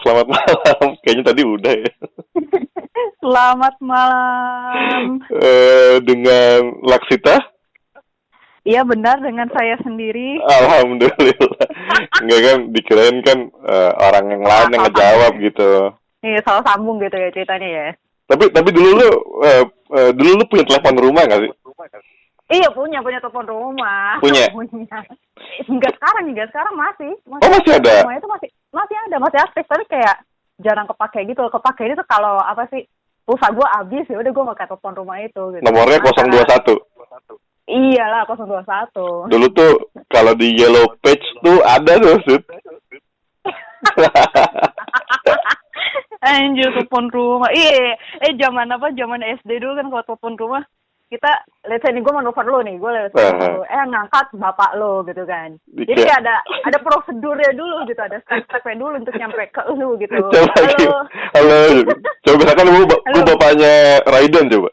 selamat malam. Kayaknya tadi udah ya. Selamat malam. Dengan Laksita? Iya benar, dengan saya sendiri. Alhamdulillah. Enggak kan, dikirain kan orang yang lain yang ngejawab gitu. Iya, salah sambung gitu ya ceritanya ya. Tapi dulu lu punya telepon rumah nggak sih? Iya punya telepon rumah. Punya. Enggak sekarang masih. Masih ada. Rumah itu masih ada, masih aktif, tapi kayak jarang kepake gitu. Kepake itu kalau apa sih? Pulsa gue habis ya udah gue pakai telepon rumah itu gitu. Nomornya 021. Iyalah 021. Dulu tuh kalau di Yellow Page tuh ada tuh, Sud. Anjir, telepon rumah. Iya, zaman SD dulu kan kalau telepon rumah kita, let's say nih gue mau nelfon lo nih, gue lu, ngangkat bapak lo gitu kan. Jadi kayak ada prosedurnya dulu gitu, ada step-stepnya dulu untuk nyampe ke lu gitu. Halo. Coba misalkan gue bapaknya Raiden coba.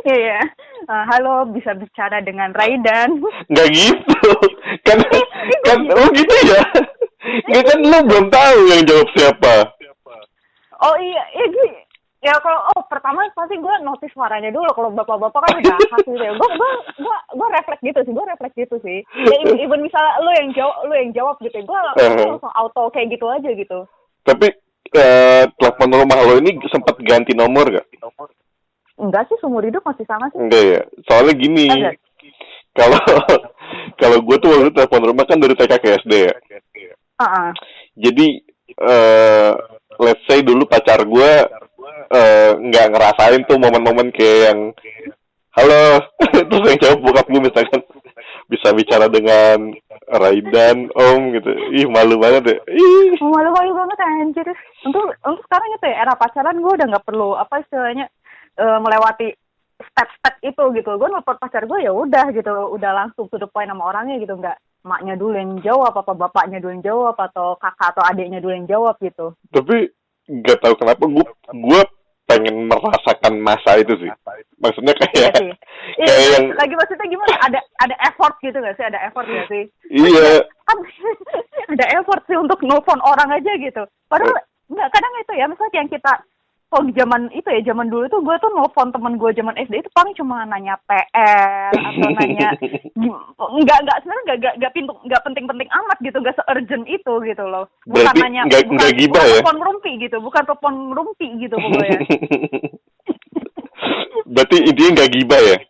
Iya. Halo, bisa bicara dengan Raidan. Nggak gitu. Kan gitu ya. Nggak kan lu belum tahu yang jawab siapa. Oh iya gitu. Ya kalau pertama pasti gue notice suaranya dulu. Kalau bapak-bapak kan udah khas gitu ya. Gue refleks gitu sih. Ya even misalnya lu yang jawab gitu. Gue langsung auto kayak gitu aja gitu. Tapi telepon rumah lo ini sempat ganti nomor gak? Enggak sih, seumur hidup masih sama sih. Enggak ya. Soalnya gini. Kalau gue tuh waktu telepon rumah kan dari TK ke SD ya. Jadi let's say dulu pacar gue nggak ngerasain tuh momen-momen kayak yang halo terus yang jawab bokap gue misalkan bisa bicara dengan Raidan om gitu. Ih malu banget deh. Malu banget anjir. Untuk sekarang itu ya era pacaran gue udah nggak perlu apa istilahnya melewati step-step itu gitu. Gue nelfon pacar gue ya udah gitu, udah langsung to the point sama orangnya gitu, nggak maknya dulu yang jawab, apa bapaknya dulu yang jawab, atau kakak atau adiknya dulu yang jawab gitu. Tapi nggak tahu kenapa gue pengen merasakan masa itu sih. Maksudnya kayak yang lagi maksudnya gimana? Ada effort gitu nggak sih? Ada effort nggak sih? Iya. Kan ada effort sih untuk nelfon orang aja gitu. Padahal nggak, kadang itu ya, misalnya yang kita kalau di zaman dulu tuh gue tuh nelfon temen gue zaman SD itu paling cuma nanya PR atau nanya nggak penting-penting amat gitu, nggak se-urgent itu gitu loh. Bukan berarti nanya nggak gibah ya? Telepon rumpi gitu pokoknya. Berarti intinya nggak gibah ya?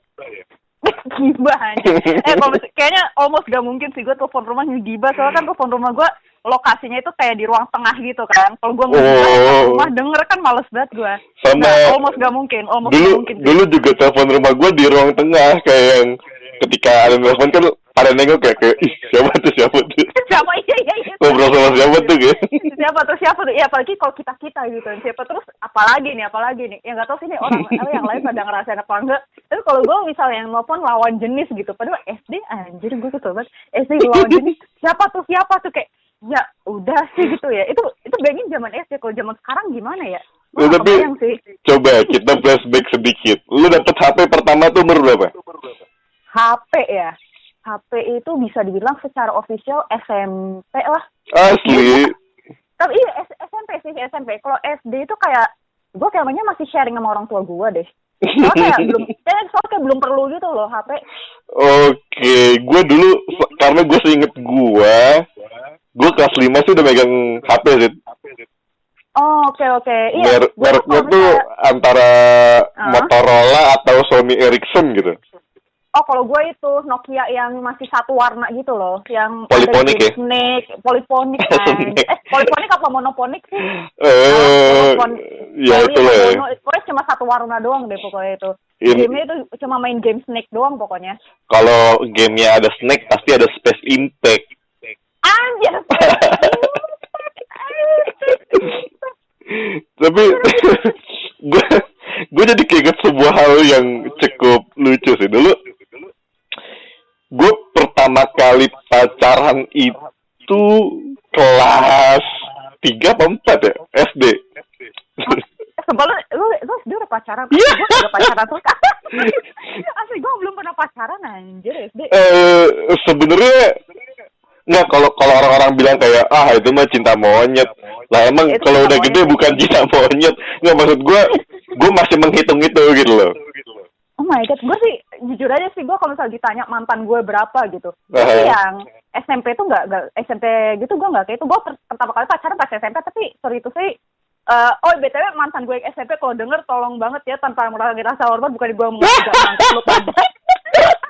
Gibah aja. Kayaknya almost gak mungkin sih gue telepon rumah gibah, soalnya kan telepon rumah gue lokasinya itu kayak di ruang tengah gitu kan. Kalau gue rumah denger kan males banget gue. Sama almost gak mungkin. Dulu juga telepon rumah gue di ruang tengah, kayak yang ketika ada telepon kan ada nengok kayak ih siapa tuh siapa iya ngobrol sama siapa tuh gitu. siapa tuh ya, apalagi kalau kita gitu, siapa terus apalagi nih ya nggak tahu sih nih orang yang lain pada ngerasain apa enggak. Tapi kalau gue misalnya yang nelfon lawan jenis gitu, padahal SD anjir gue tuh banget SD lawan jenis siapa tuh kayak ya udah sih gitu ya. Itu bayangin zaman SD. Kalau zaman sekarang gimana ya? Tapi coba kita flashback sedikit. Lu dapet HP pertama tuh umur berapa? HP itu bisa dibilang secara official SMP lah. Asli. Tapi iya SMP. Kalau SD itu kayak gue kayaknya masih sharing sama orang tua gue deh. Soalnya kayak belum perlu gitu loh HP. Oke, gue dulu karena gue seinget gue kelas 5 sih udah megang HP sih. Oh, oke. Iya. Mereknya tuh antara Motorola atau Sony Ericsson gitu. Oh, kalau gue itu Nokia yang masih satu warna gitu loh, yang Polyphonic ya? Snake, Polyphonic kan. Polyphonic apa monophonic sih? Ya itu lah. Pokoknya cuma satu warna doang deh pokoknya itu. Game-nya itu cuma main game Snake doang pokoknya. Kalau gamenya ada Snake pasti ada Space Impact. Anjir. Tapi gue jadi keinget sebuah hal yang cukup lucu sih. Dulu gue pertama kali pacaran itu kelas 3 apa 4 ya? SD. Sebelum lu SD udah pacaran? Iya. Gue udah pacaran tuh. Asli gue belum pernah pacaran anjir SD. Sebenarnya Nggak, kalau orang-orang bilang kayak itu mah cinta monyet. Lah emang kalau udah gede bukan cinta monyet. Nggak, maksud gue masih menghitung itu gitu loh. Oh my god, gue sih jujur aja sih, gue kalau misalnya ditanya mantan gue berapa gitu, tapi yang SMP tuh nggak SMP gitu gue nggak kayak itu. Gue pertama kali pacaran pas SMP, tapi sorry itu sih BTW mantan gue yang SMP kalau denger tolong banget ya, tanpa merasa hormat, bukan gue mengajak mantan lu pada.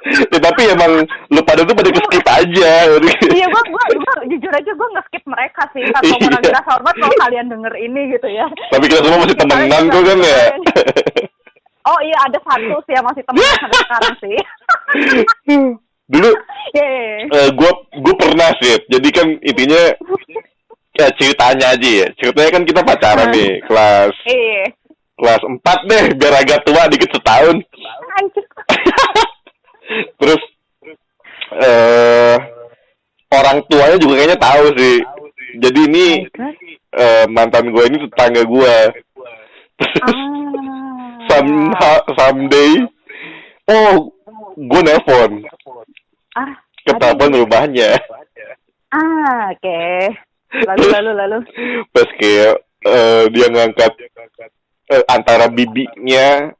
Ya, tapi emang lu pada tuh pada skip aja. Iya, gue jujur aja gue nge-skip mereka sih, tanpa merasa hormat kalau kalian denger ini gitu ya. Tapi kita semua masih temenan kok kan ya. Oh iya, ada satu sih yang masih teman sampai sekarang sih. Dulu gue pernah sih. Jadi kan intinya ya ceritanya aja ya. Ceritanya kan kita pacaran nih kelas 4 deh, biar agak tua dikit setahun. Terus orang tuanya juga kayaknya tahu sih. Jadi ini mantan gue ini tetangga gue. Someday gue nelpon ke telepon rumahnya. Oke. Lalu pas kayak dia ngangkat antara bibinya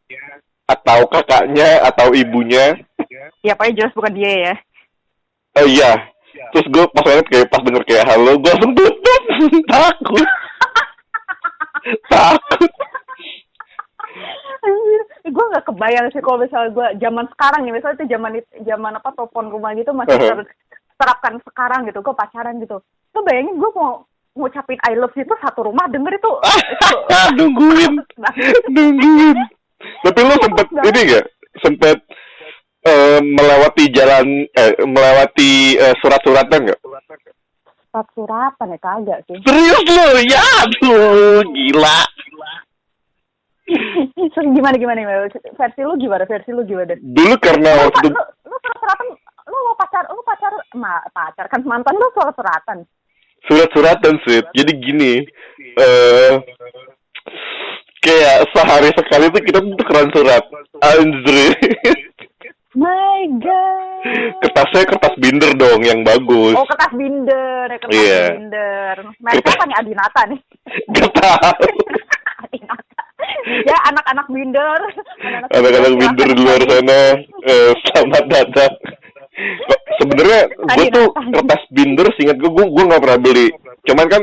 atau kakaknya atau ibunya. Ya paling jelas bukan dia ya. Iya. Terus gue pas denger kayak halo, gue langsung tutup. Takut. Gue nggak kebayang sih kalau misalnya gue zaman sekarang ya, misalnya itu zaman apa telepon rumah gitu masih terapkan sekarang gitu, gue pacaran gitu. Lo bayangin gue mau ngucapin I love you itu satu rumah denger itu. Nungguin. Tapi lo sempet melewati surat-suratan nggak? Surat-suratan ya kagak sih. Serius lo? Ya aduh, gila. Gimana versi lu gimana dulu karena waktu lu surat-suratan, lu pacar kan mantan lu surat-suratan sih. Jadi gini, kayak sehari sekali tuh kita tukeran surat. Anjir. My god. Kertasnya kertas binder dong yang bagus. Oh, kertas binder. Binder. Mereka apa nih, Adinata nih? Gak tahu. Adinata. Ya, anak-anak binder. Anak-anak binder di luar sana, selamat datang. Sebenarnya gue tuh kertas binder, seingat gue nggak pernah beli. Cuman kan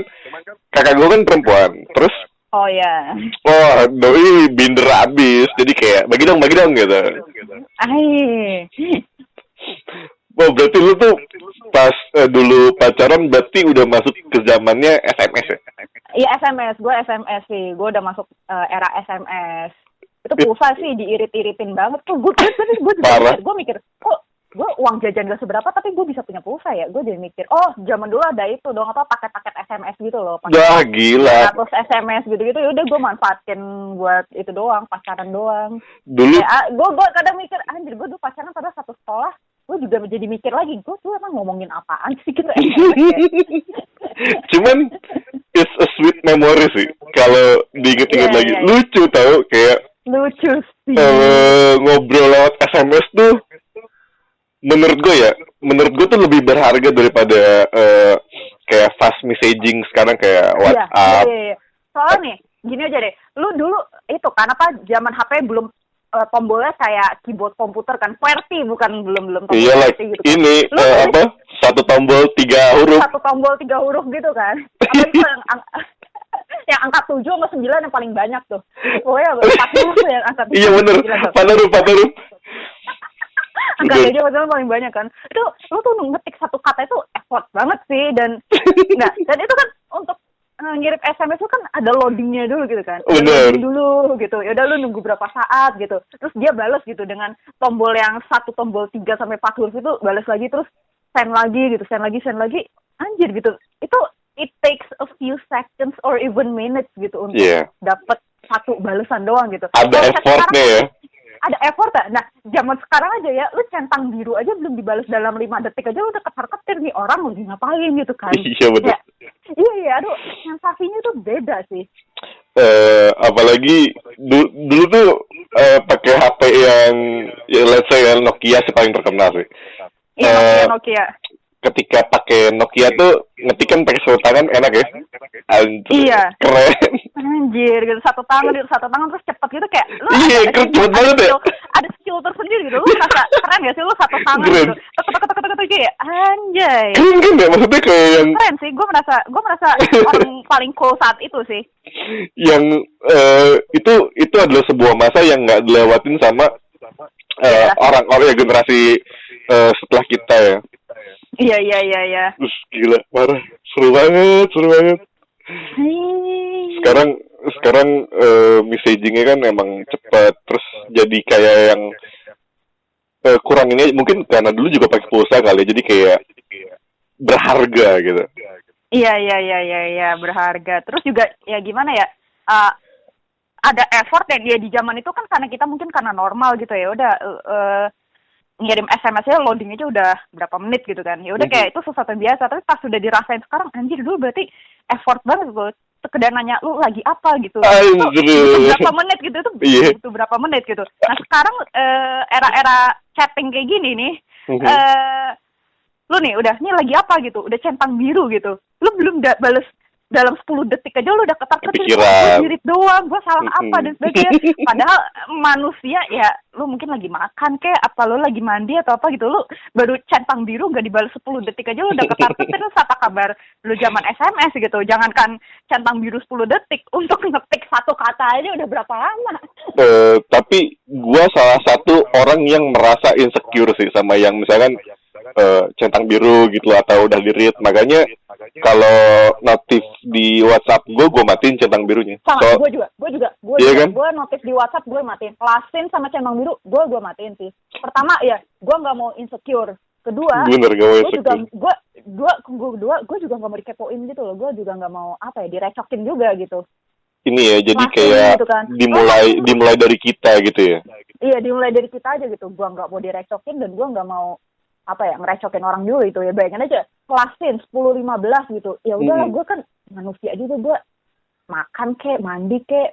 kakak gue kan perempuan. Terus oh ya. Doi binder habis. Jadi kayak bagi dong gitu. Berarti lu tuh pas dulu pacaran berarti udah masuk ke zamannya SMS ya? Iya, SMS. Gue SMS sih. Gue udah masuk era SMS. Itu pulsa sih diirit-iritin banget tuh. Gue mikir, kok gue uang jajan gak seberapa tapi gue bisa punya pulsa ya. Gue jadi mikir, zaman dulu ada itu dong, apa paket-paket SMS gitu loh. Wah, gila. Terus SMS gitu-gitu, yaudah gue manfaatin buat itu doang, pacaran doang. Dulu gue kadang mikir, anjir gue dulu pacaran pada satu sekolah. Gue juga menjadi mikir lagi, gue tuh emang ngomongin apaan sih gitu. Cuman it's a sweet memory sih. Kalau diinget-inget lagi, lucu tau, kayak lucu sih. Ngobrol lewat SMS tuh menurut gue tuh lebih berharga daripada kayak fast messaging sekarang kayak WhatsApp. Iya. Soalnya nih, gini aja deh, lu dulu itu kan apa zaman HP belum tombolnya kayak keyboard komputer kan, QWERTY bukan belum tombol QWERTY gitu. Ini satu tombol 3 huruf. Satu tombol 3 huruf gitu kan. Apalagi yang angka 7 sama 9 yang paling banyak tuh. Pokoknya 40 yang angka 7. Iya bener, 4 huruf. Angka 7 maksudnya paling banyak kan. Itu lu tuh ngetik satu kata itu effort banget sih. Dan itu kan untuk ngirim SMS itu kan ada loadingnya dulu gitu kan. Loading dulu gitu. Ya udah lu nunggu berapa saat gitu. Terus dia balas gitu dengan tombol yang satu tombol 3 sampai 4 huruf itu balas lagi, terus send lagi gitu, send lagi. Anjir gitu. Itu it takes a few seconds or even minutes gitu untuk dapat satu balasan doang gitu. Ada effortnya ya. Ada effort ya. Nah, zaman sekarang aja ya, lu centang biru aja belum dibalas dalam 5 detik aja udah ketar-ketir nih orang lagi ngapain gitu kan. Iya betul. Iya, aduh, sensasinya tuh beda sih. Apalagi dulu tuh pakai HP yang let's say Nokia sih paling terkenal sih. Iya, Nokia. ketika pakai Nokia tuh ngetikkan pakai satu tangan enak ya. Anjir, iya. Keren. Anjir gitu, satu tangan terus cepet gitu kayak lu iya, cepet banget ya. Ada skill tersendiri gitu. Lu merasa keren gak sih lu satu tangan gitu. Tek kayak anjay. Keren kan ya, maksudnya kayak yang keren sih, gue merasa orang paling cool saat itu sih. Yang itu adalah sebuah masa yang nggak dilewatin sama orang-orang ya, generasi setelah kita ya. Iya. Terus gila, parah, seru banget. Sekarang messagingnya kan emang cepat, terus jadi kayak yang kurang ini mungkin karena dulu juga pakai pulsa kali, jadi kayak berharga gitu. Iya, berharga. Terus juga ya gimana ya, ada effort ya dia di zaman itu kan, karena kita mungkin karena normal gitu ya, udah ngirim SMS-nya loading aja udah berapa menit gitu kan. Ya udah kayak itu sesuatu yang biasa, tapi pas sudah dirasain sekarang, anjir dulu berarti effort banget gue. Sekedar nanya lu lagi apa gitu. Itu butuh berapa menit gitu, itu butuh berapa menit gitu. Nah sekarang era-era chatting kayak gini nih, lu nih udah nih lagi apa gitu, udah centang biru gitu. Lu belum bales dalam 10 detik aja lu udah ketar-ketir, gue dirit doang, gue salah apa dan sebagainya. Padahal manusia ya, lu mungkin lagi makan kek, apa lu lagi mandi atau apa gitu, lu baru centang biru gak dibalas 10 detik aja lu udah ketar-ketir. Terus apa kabar lu zaman SMS gitu, jangankan centang biru 10 detik, untuk ngetik satu kata aja udah berapa lama. Tapi gue salah satu orang yang merasa insecure sih sama yang misalkan centang biru gitu atau udah di-read. Makanya kalau notif di WhatsApp gue matiin centang birunya. Sama, gue juga. Iya kan? Gue notif di WhatsApp gue matiin. Lasin sama centang biru gue matiin sih. Pertama ya, gue nggak mau insecure. Kedua, gue juga nggak mau dikepoin gitu loh. Gue juga nggak mau direcokin juga gitu. Ini ya, jadi lasin kayak gitu kan. dimulai dari kita gitu ya. Iya, dimulai dari kita aja gitu. Gue nggak mau direcokin dan gue nggak mau ngerecokin orang dulu itu ya. Bayangin aja kelasin 10-15 gitu, ya udahlah, gue kan manusia juga, gue makan kek, mandi kek,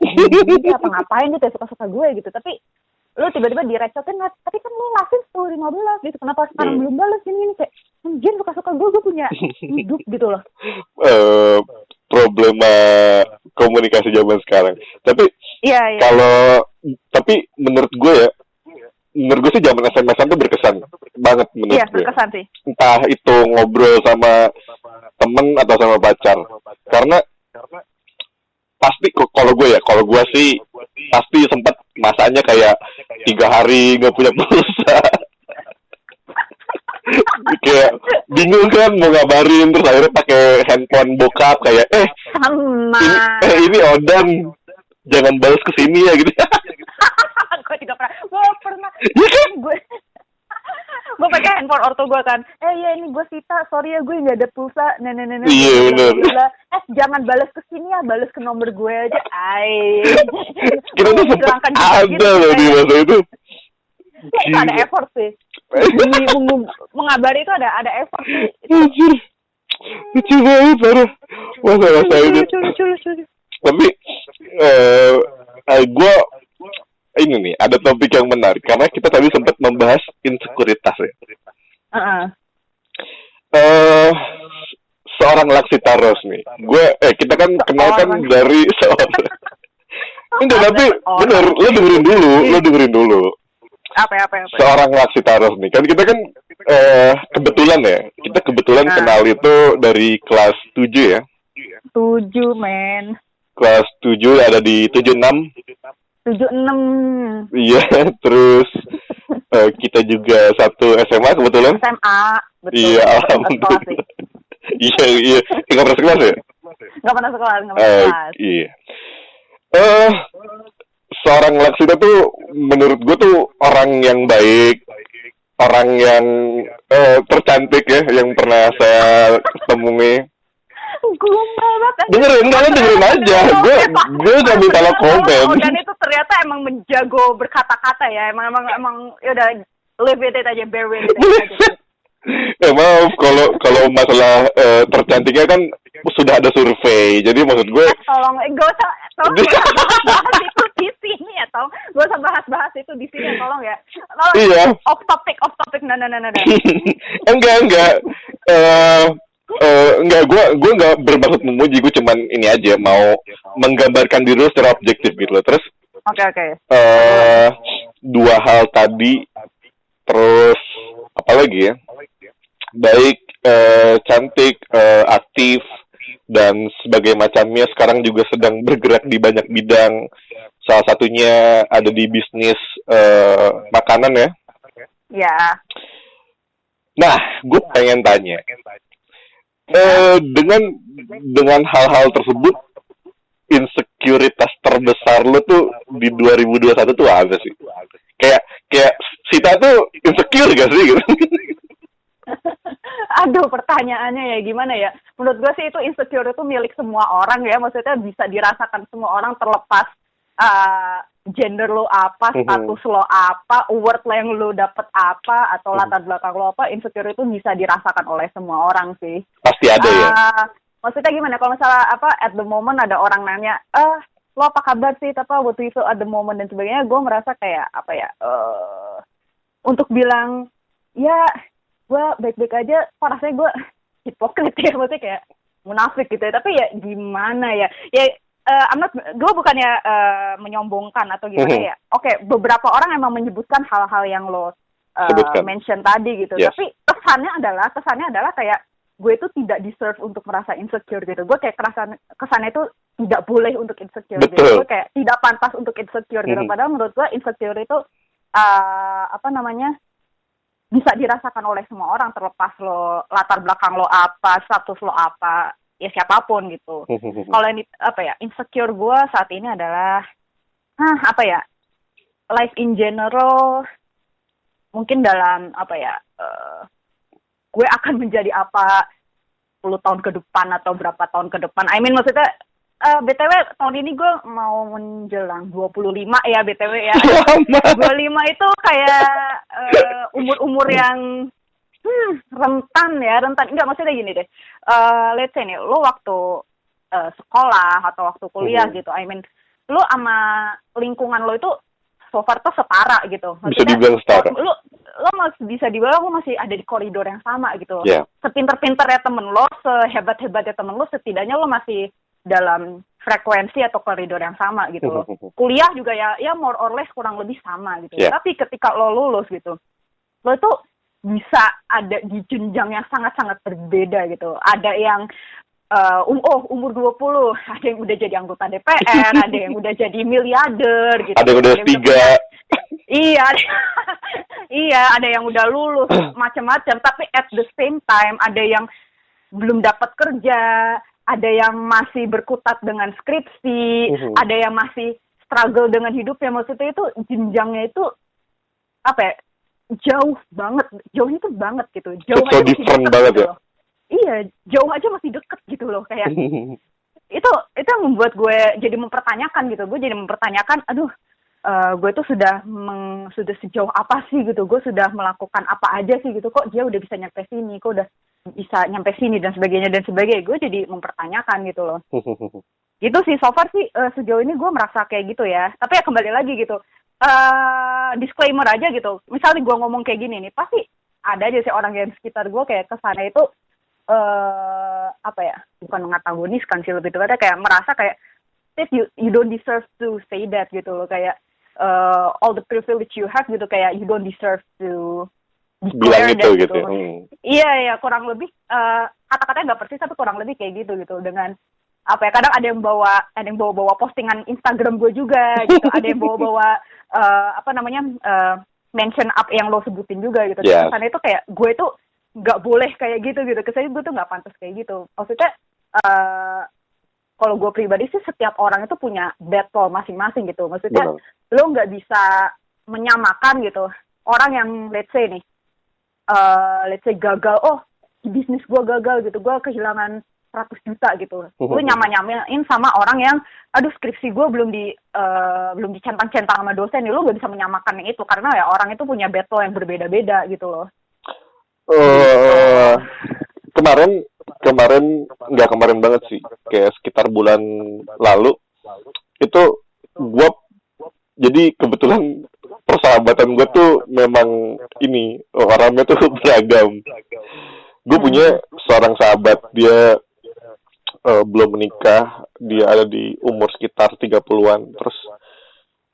apa ngapain gitu ya, suka-suka gue gitu. Tapi lu tiba-tiba direcokin, tapi kan lu kelasin 10-15 gitu, kenapa sekarang belum balas ini kayak anjir, suka-suka gue punya hidup gitu loh. Problema komunikasi zaman sekarang. Tapi tapi menurut gue sih zaman SMS-an tuh berkesan banget menurut gue. Iya, berkesan sih. Entah itu ngobrol sama temen atau sama pacar. Karena pasti kalau gue sih pasti sempat masanya kayak 3 hari nggak punya pulsa. Kayak bingung kan mau ngabarin, terus akhirnya pakai handphone bokap kayak ini Odan, jangan balas kesini ya gitu. Gue pernah gue pakai handphone ortu gue kan, iya ini gue Sita, sorry ya gue nggak ada pulsa, nenek. Iya benar. Jangan balas ke sini ya, balas ke nomor gue aja. Kita tuh sempat ada loh di masa itu. Itu ada effort sih. Mengabari itu ada effort sih. Lucu banget parah masa-masa itu. Lucu. Tapi gue ini nih ada topik yang menarik karena kita tadi sempat membahas insekuritas ya. Seorang Laksitaros nih, kita kan kenal kan dari seorang. Enggak, tapi bener, lo dengerin dulu. Apa? Seorang Laksitaros nih, kan kita kan kebetulan kenal itu dari kelas 7 ya. 7 men. Kelas 7 ada di 76. 76. Iya, terus kita juga satu SMA kebetulan. SMA, betul. Iya, alhamdulillah. Iya. Nggak pernah sekelas ya? Nggak pernah sekelas. Iya. Seorang Laksita tuh menurut gue tuh orang yang baik, orang yang tercantik ya, yang pernah saya temui. Dengerin aja. Gue gak minta lo komen. Dan itu ternyata emang menjago berkata-kata ya. Emang ya udah live with it aja, bear with it aja. Maaf kalau masalah tercantiknya kan sudah ada survei. Jadi maksud gue tolong gak usah bahas itu di sini ya, tolong gak usah bahas itu di sini ya, tolong ya. Iya. Off topic. Nah. Enggak. Enggak, gue nggak bermaksud memuji, gue cuman ini aja mau menggambarkan diri lu secara objektif gitu loh. Terus Oke. Dua hal tadi, terus apa lagi ya? Baik, cantik, aktif dan sebagainya macamnya, sekarang juga sedang bergerak di banyak bidang. Salah satunya ada di bisnis makanan ya. Ya. Nah, gue pengen tanya, dengan hal-hal tersebut, insekuritas terbesar lo tuh di 2021 tuh apa sih? Kayak Sita tuh insecure gak sih gitu? Aduh, pertanyaannya ya gimana ya? Menurut gue sih itu insecure itu milik semua orang ya. Maksudnya bisa dirasakan semua orang terlepas gender lo apa, status lo apa, award yang lo dapet apa, atau latar belakang lo apa. Insecure itu bisa dirasakan oleh semua orang sih. Pasti ada ya? Maksudnya gimana? Kalau misalnya at the moment ada orang nanya, lo apa kabar sih? What do you feel at the moment dan sebagainya? Gue merasa kayak untuk bilang ya gue baik-baik aja, rasanya gue hipokrit ya, maksudnya kayak munafik gitu ya. Tapi ya gimana ya? Gue bukannya menyombongkan atau gimana ya. Oke, beberapa orang emang menyebutkan hal-hal yang lo mention tadi gitu. Yes. Tapi kesannya adalah kayak gue itu tidak deserve untuk merasa insecure gitu. Gue kayak kesannya itu tidak boleh untuk insecure. Betul. Gitu. Gue kayak tidak pantas untuk insecure gitu. Padahal menurut gue insecure itu bisa dirasakan oleh semua orang, terlepas lo latar belakang lo apa, status lo apa, ya siapapun gitu. Kalau ini insecure gue saat ini adalah life in general, mungkin dalam gue akan menjadi apa 10 tahun ke depan atau berapa tahun ke depan. Maksudnya BTW tahun ini gue mau menjelang 25 ya BTW ya. 25 itu kayak umur-umur yang rentan. Enggak, maksudnya gini deh. Let's say nih, lo waktu sekolah atau waktu kuliah gitu. Lo sama lingkungan lo itu so far tuh setara gitu. Maksudnya, bisa dibilang setara. Lo masih bisa dibilang lo masih ada di koridor yang sama gitu. Yeah. Sepinter-pinternya temen lo, sehebat-hebatnya temen lo, setidaknya lo masih dalam frekuensi atau koridor yang sama gitu loh. Kuliah juga ya more or less kurang lebih sama gitu. Yeah. Tapi ketika lo lulus gitu, lo tuh bisa ada di jenjang yang sangat-sangat berbeda gitu. Ada yang umur 20, ada yang udah jadi anggota DPR, ada yang udah jadi miliarder gitu. Ada yang udah S3. Iya, ada yang udah lulus macam-macam, tapi at the same time ada yang belum dapat kerja, ada yang masih berkutat dengan skripsi, ada yang masih struggle dengan hidupnya. Maksudnya itu jenjangnya itu jauh itu banget gitu. Jauh so different banget gitu ya. Iya, jauh aja masih deket gitu loh kayak. itu yang membuat gue jadi mempertanyakan gitu. Gue jadi mempertanyakan, gue tuh sudah sejauh apa sih gitu. Gue sudah melakukan apa aja sih gitu. Kok dia udah bisa nyampe sini, kok udah bisa nyampe sini dan sebagainya. Gue jadi mempertanyakan gitu loh. Gitu sih, so far sih sejauh ini gue merasa kayak gitu ya. Tapi ya kembali lagi gitu, disclaimer aja gitu. Misalnya gue ngomong kayak gini nih, pasti ada aja sih orang yang sekitar gue kayak kesana itu bukan mengantagoniskan sih, lebih tepatnya kayak merasa kayak you don't deserve to say that gitu loh, kayak all the privilege you have gitu, kayak you don't deserve to bilang itu gitu. Iya, kurang lebih kata-katanya nggak persis tapi kurang lebih kayak gitu dengan kadang ada yang bawa postingan Instagram gue juga gitu, ada yang bawa mention up yang lo sebutin juga gitu. Yeah. Kesannya itu kayak gue tuh nggak boleh kayak gitu. Kesannya gue tuh nggak pantas kayak gitu. Maksudnya kalau gue pribadi sih setiap orang itu punya battle masing-masing gitu. Maksudnya lo nggak bisa menyamakan gitu orang yang let's say gagal, bisnis gue gagal gitu, gue kehilangan 100 juta gitu. Gue nyamain sama orang yang skripsi gue belum dicentang-centang sama dosen nih. Lo gak bisa menyamakan yang itu karena ya orang itu punya battle yang berbeda-beda gitu loh. Kemarin banget sih, kayak sekitar bulan lalu itu gue, jadi kebetulan persahabatan gue tuh memang orangnya tuh beragam. Gue punya seorang sahabat, dia belum menikah, dia ada di umur sekitar 30-an. Terus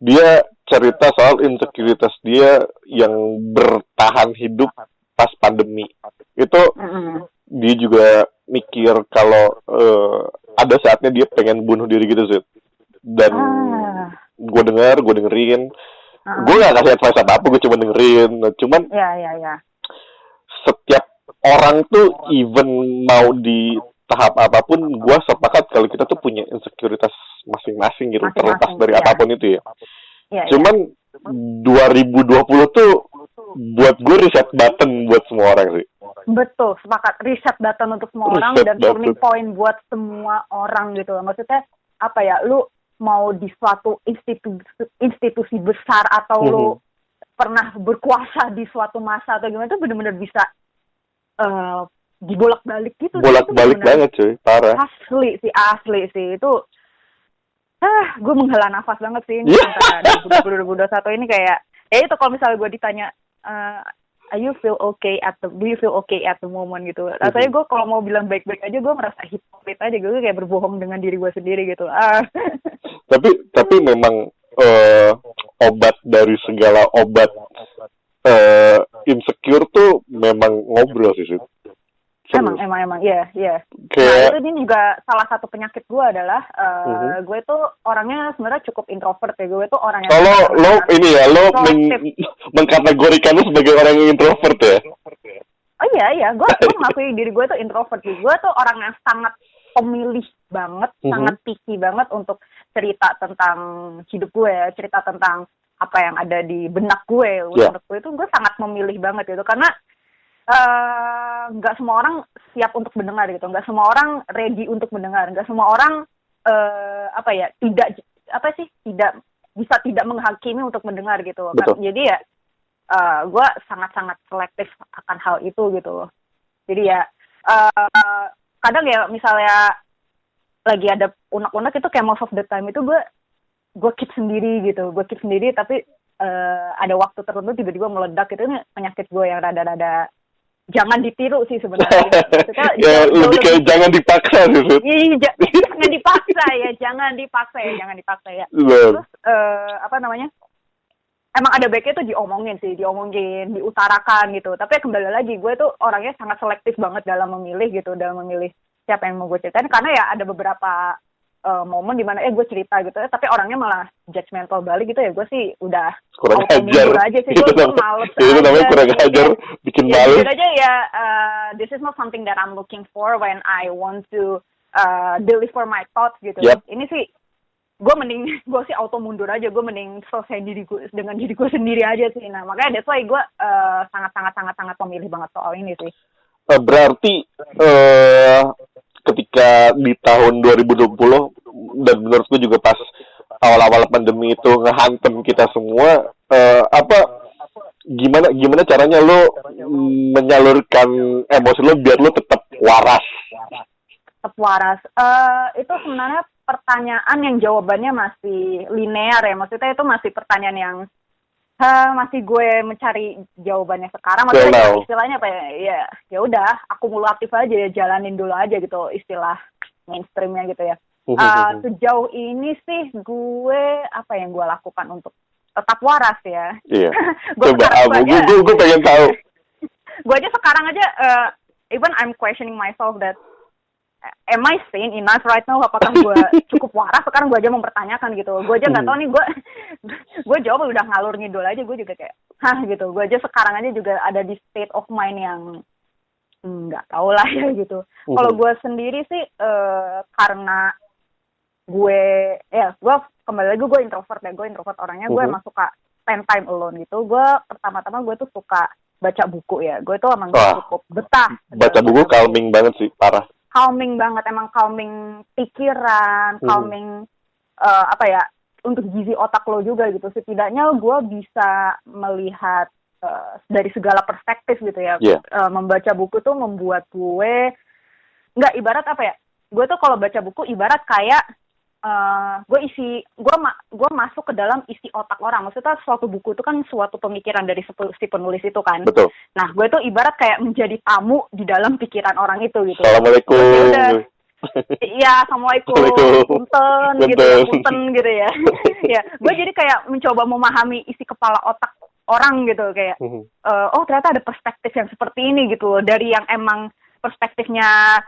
dia cerita soal insecurities dia yang bertahan hidup pas pandemi. Itu dia juga mikir kalau ada saatnya dia pengen bunuh diri gitu sih. Dan gue dengerin. Gue gak kasih advice apa-apa, gue cuma dengerin. Cuman setiap orang tuh even mau di tahap apapun, gue sepakat kalau kita tuh punya insecurities masing-masing gitu, terlepas dari apapun itu ya. Cuman 2020 tuh buat gue reset button buat semua orang sih. Betul, sepakat. Reset button untuk semua orang dan turning point buat semua orang gitu. Maksudnya apa ya, lu mau di suatu institusi besar atau lu pernah berkuasa di suatu masa atau gimana, itu benar-benar bisa dibolak-balik gitu. Bolak-balik banget cuy, parah. Asli sih itu. Gue menghela nafas banget sih ini antara 2021 ini kayak, itu kalau misalnya gue ditanya, do you feel okay at the moment gitu. Rasanya gue kalau mau bilang baik-baik aja gue merasa hipokrit aja, gue kayak berbohong dengan diri gue sendiri gitu. Tapi memang obat dari segala obat insecure tuh memang ngobrol sih. Emang, iya. Nah, itu ini juga salah satu penyakit gue adalah, gue tuh orangnya sebenarnya cukup introvert ya. Gue tuh orang yang... lo mengkategorikan lo sebagai orang yang introvert ya? Oh iya, gue mengakui diri gue tuh introvert. Gue tuh orang yang sangat pemilih banget, sangat picky banget untuk cerita tentang hidup gue ya, cerita tentang apa yang ada di benak gue. Menurut gue itu gue sangat memilih banget gitu, karena nggak semua orang siap untuk mendengar gitu, nggak semua orang ready untuk mendengar, nggak semua orang tidak menghakimi untuk mendengar gitu. Kan? Jadi ya gue sangat-sangat selektif akan hal itu gitu. Jadi ya kadang ya misalnya lagi ada unek-unek itu kayak most of the time itu gue keep sendiri gitu, tapi ada waktu tertentu tiba-tiba meledak. Itu penyakit gue yang rada-rada jangan ditiru sih sebenarnya. Maksudnya lebih kayak jangan dipaksa sih. Jangan dipaksa ya. Terus emang ada baiknya tuh diomongin, diutarakan gitu. Tapi kembali lagi gue tuh orangnya sangat selektif banget dalam memilih siapa yang mau gue ceritain, karena ya ada beberapa momen dimana gue cerita gitu ya, tapi orangnya malah judgmental balik gitu ya. Gue sih udah kurang ajar aja sih, gue males aja. Itu namanya kurang ajar, bikin malu. Aja ya, this is not something that I'm looking for when I want to deliver my thoughts gitu. Ini sih gue sih auto mundur aja, gue mending selesai dengan diri gue sendiri aja sih. Nah makanya that's why gue sangat memilih banget soal ini sih. Berarti ketika di tahun 2020 dan menurutku juga pas awal-awal pandemi itu ngehantem kita semua, gimana caranya lo menyalurkan emosi lo biar lo tetap waras? Itu sebenarnya pertanyaan yang jawabannya masih linear ya. Maksudnya itu masih pertanyaan yang masih gue mencari jawabannya sekarang. Maksudnya istilahnya apa ya? Ya udah, akumulatif aja ya, jalanin dulu aja gitu, istilah mainstreamnya gitu ya. Sejauh ini sih apa yang gue lakukan untuk tetap waras ya? Iya. Gue pengen tahu. Gue aja sekarang aja, even I'm questioning myself that am I sane enough right now? Apakah gue cukup waras? Sekarang gue aja mempertanyakan gitu. Gue aja nggak tahu nih, gue jawab udah ngalur ngidul aja. Gue juga kayak gitu. Gue aja sekarang aja juga ada di state of mind yang nggak tahu lah ya gitu. Kalau gue sendiri sih karena gue kembali lagi gue introvert ya. Gue introvert orangnya. Gue emang suka spend time alone gitu. Gue pertama-tama gue tuh suka baca buku ya. Gue tuh emang cukup betah. Baca buku calming banget sih, parah. Calming banget, emang calming pikiran, calming untuk gizi otak lo juga gitu. Setidaknya gue bisa melihat dari segala perspektif gitu ya. Membaca buku tuh membuat gue nggak, ibarat apa ya? Gue tuh kalau baca buku ibarat kayak gue masuk ke dalam isi otak orang. Maksudnya suatu buku itu kan suatu pemikiran dari si penulis itu kan. Betul. Nah, gue tuh ibarat kayak menjadi tamu di dalam pikiran orang itu gitu. Assalamualaikum. Iya, assalamualaikum. Punten gitu ya, punten gitu ya. Ya, gue jadi kayak mencoba memahami isi kepala otak orang gitu kayak. Oh, ternyata ada perspektif yang seperti ini gitu loh. Dari yang emang perspektifnya,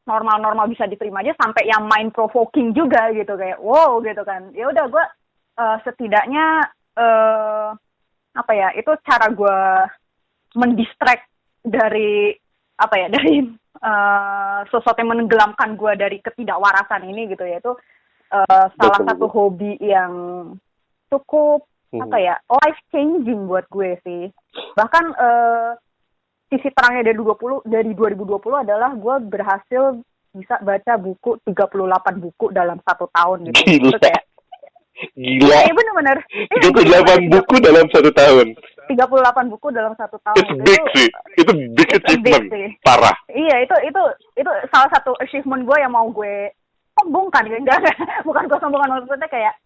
normal-normal bisa diterima aja sampai yang mind provoking juga gitu kayak wow gitu kan. Ya udah gue setidaknya itu cara gue mendistract dari sesuatu yang menenggelamkan gue dari ketidakwarasan ini gitu ya. Itu salah satu hobi yang cukup life changing buat gue sih. Bahkan sisi terangnya dari 2020 adalah gue berhasil bisa baca buku 38 buku dalam 1 tahun gitu. Gila. Itu kayak, gila. Iya benar-benar. 38 buku dalam 1 tahun. 38 buku dalam 1 tahun. Itu big sih. Itu big achievement. Parah. Iya, itu salah satu achievement gue yang mau gue sombongkan gitu. Bukan gue sombongkan, maksudnya kayak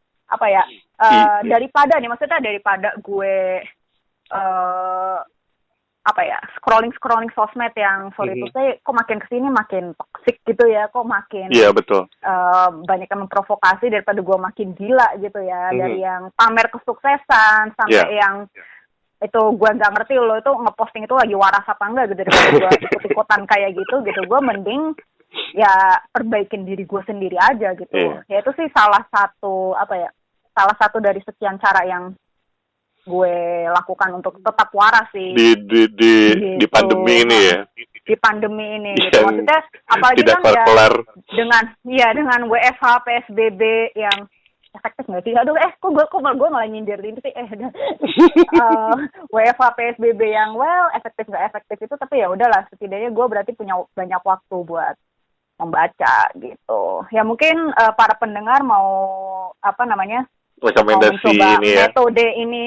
daripada gue scrolling sosmed yang sorry itu saya kok makin kesini makin toxic gitu ya, kok makin betul. Banyak yang memprovokasi daripada gue makin gila gitu ya. Dari yang pamer kesuksesan sampai yang itu gue nggak ngerti lo itu ngeposting itu lagi waras apa enggak gitu, daripada gue ikut-ikutan kayak gitu gue mending ya perbaikin diri gue sendiri aja gitu. Ya itu sih salah satu dari sekian cara yang gue lakukan untuk tetap waras sih di pandemi ini ya. Di pandemi ini gitu. Maksudnya apalagi kan ya dengan WFH PSBB yang efektif nggak sih? Aduh, kok gue malah nyindir ini sih. WFH PSBB yang efektif nggak efektif itu, tapi ya udahlah, setidaknya gue berarti punya banyak waktu buat membaca gitu. Ya mungkin para pendengar mau rekomendasi ini ya.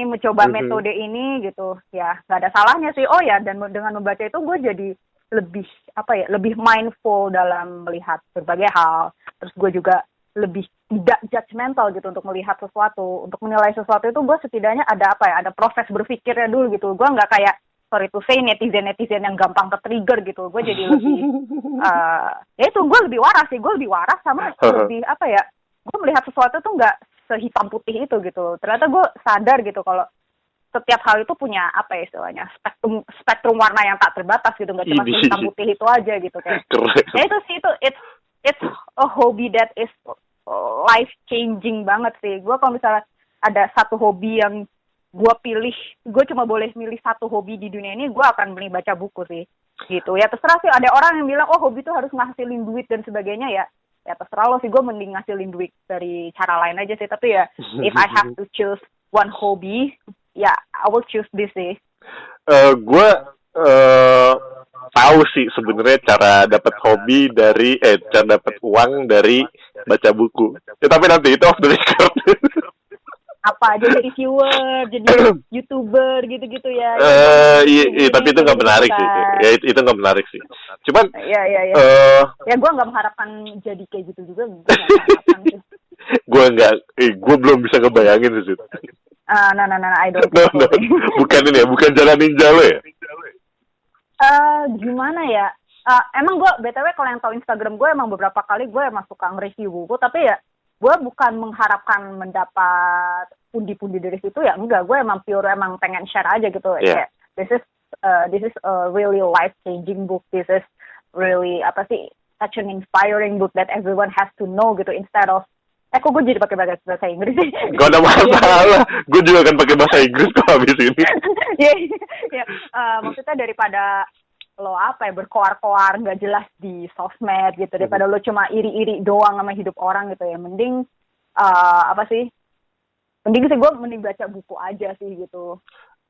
Mencoba metode ini gitu. Ya, nggak ada salahnya sih. Oh ya, dan dengan membaca itu gue jadi lebih mindful dalam melihat berbagai hal. Terus gue juga lebih tidak judgmental gitu untuk melihat sesuatu, untuk menilai sesuatu itu gue setidaknya ada proses berpikirnya dulu gitu. Gue nggak kayak sorry to say netizen yang gampang ke-trigger gitu. Gue jadi lebih gue lebih waras sama lebih gue melihat sesuatu tuh nggak sehitam putih itu gitu. Ternyata gue sadar gitu kalau setiap hal itu punya istilahnya spektrum warna yang tak terbatas gitu, nggak cuma hitam putih itu aja gitu kayak. Ya itu sih it's a hobby that is life changing banget sih. Gue kalau misalnya ada satu hobi yang gue pilih, gue cuma boleh milih satu hobi di dunia ini, gue akan beli baca buku sih gitu. Ya terserah sih, ada orang yang bilang hobi itu harus ngasilin duit dan sebagainya ya terserah lo sih. Gue mending ngasilin duit dari cara lain aja sih. Tapi ya if I have to choose one hobby, I will choose this sih. Gue tahu sih sebenarnya cara dapat hobi dari cara dapat uang dari baca buku. Tapi nanti itu off the record. Apa aja jadi viewer, jadi YouTuber gitu-gitu ya. Iya, tapi itu nggak menarik sih. Ya itu nggak menarik sih. Cuman ya gue nggak mengharapkan jadi kayak gitu juga. Gue belum bisa ngebayangin sih. I don't no. Bukan ini ya, bukan jalan ninja lo ya. Gimana ya? Emang gue BTW kalau yang tahu Instagram gue emang beberapa kali gue emang suka nge-review buku, tapi ya gue bukan mengharapkan mendapat pundi-pundi dari situ ya, enggak. Gue emang pengen share aja gitu. Yeah. This is a really life-changing book. This is really such an inspiring book that everyone has to know gitu, instead of kok gue jadi pakai bahasa Inggris sih? Gak ada masalah. Gue juga akan pakai bahasa Inggris kok habis ini. Maksudnya daripada lo berkoar-koar nggak jelas di sosmed gitu, daripada lo cuma iri-iri doang sama hidup orang gitu ya, mending mending sih gue baca buku aja sih gitu.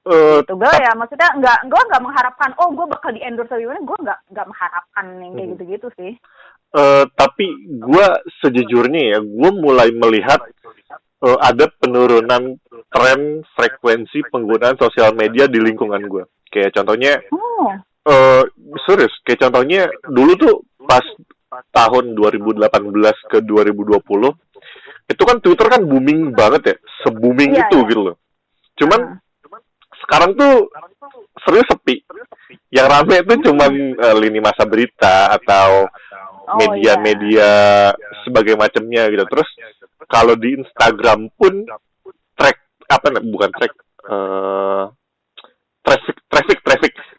Gitu gue ya, maksudnya gue nggak mengharapkan gue bakal di endorse gimana, gue nggak mengharapkan yang kayak gitu-gitu sih. Tapi gue sejujurnya ya, gue mulai melihat ada penurunan tren frekuensi penggunaan sosial media di lingkungan gue. Kayak contohnya, serius, kayak contohnya dulu tuh pas tahun 2018 ke 2020 itu kan Twitter kan booming banget ya, se-booming itu gitu loh. Cuman sekarang tuh serius sepi. Yang rame itu cuman lini masa berita atau media-media sebagai macamnya gitu. Terus kalau di Instagram pun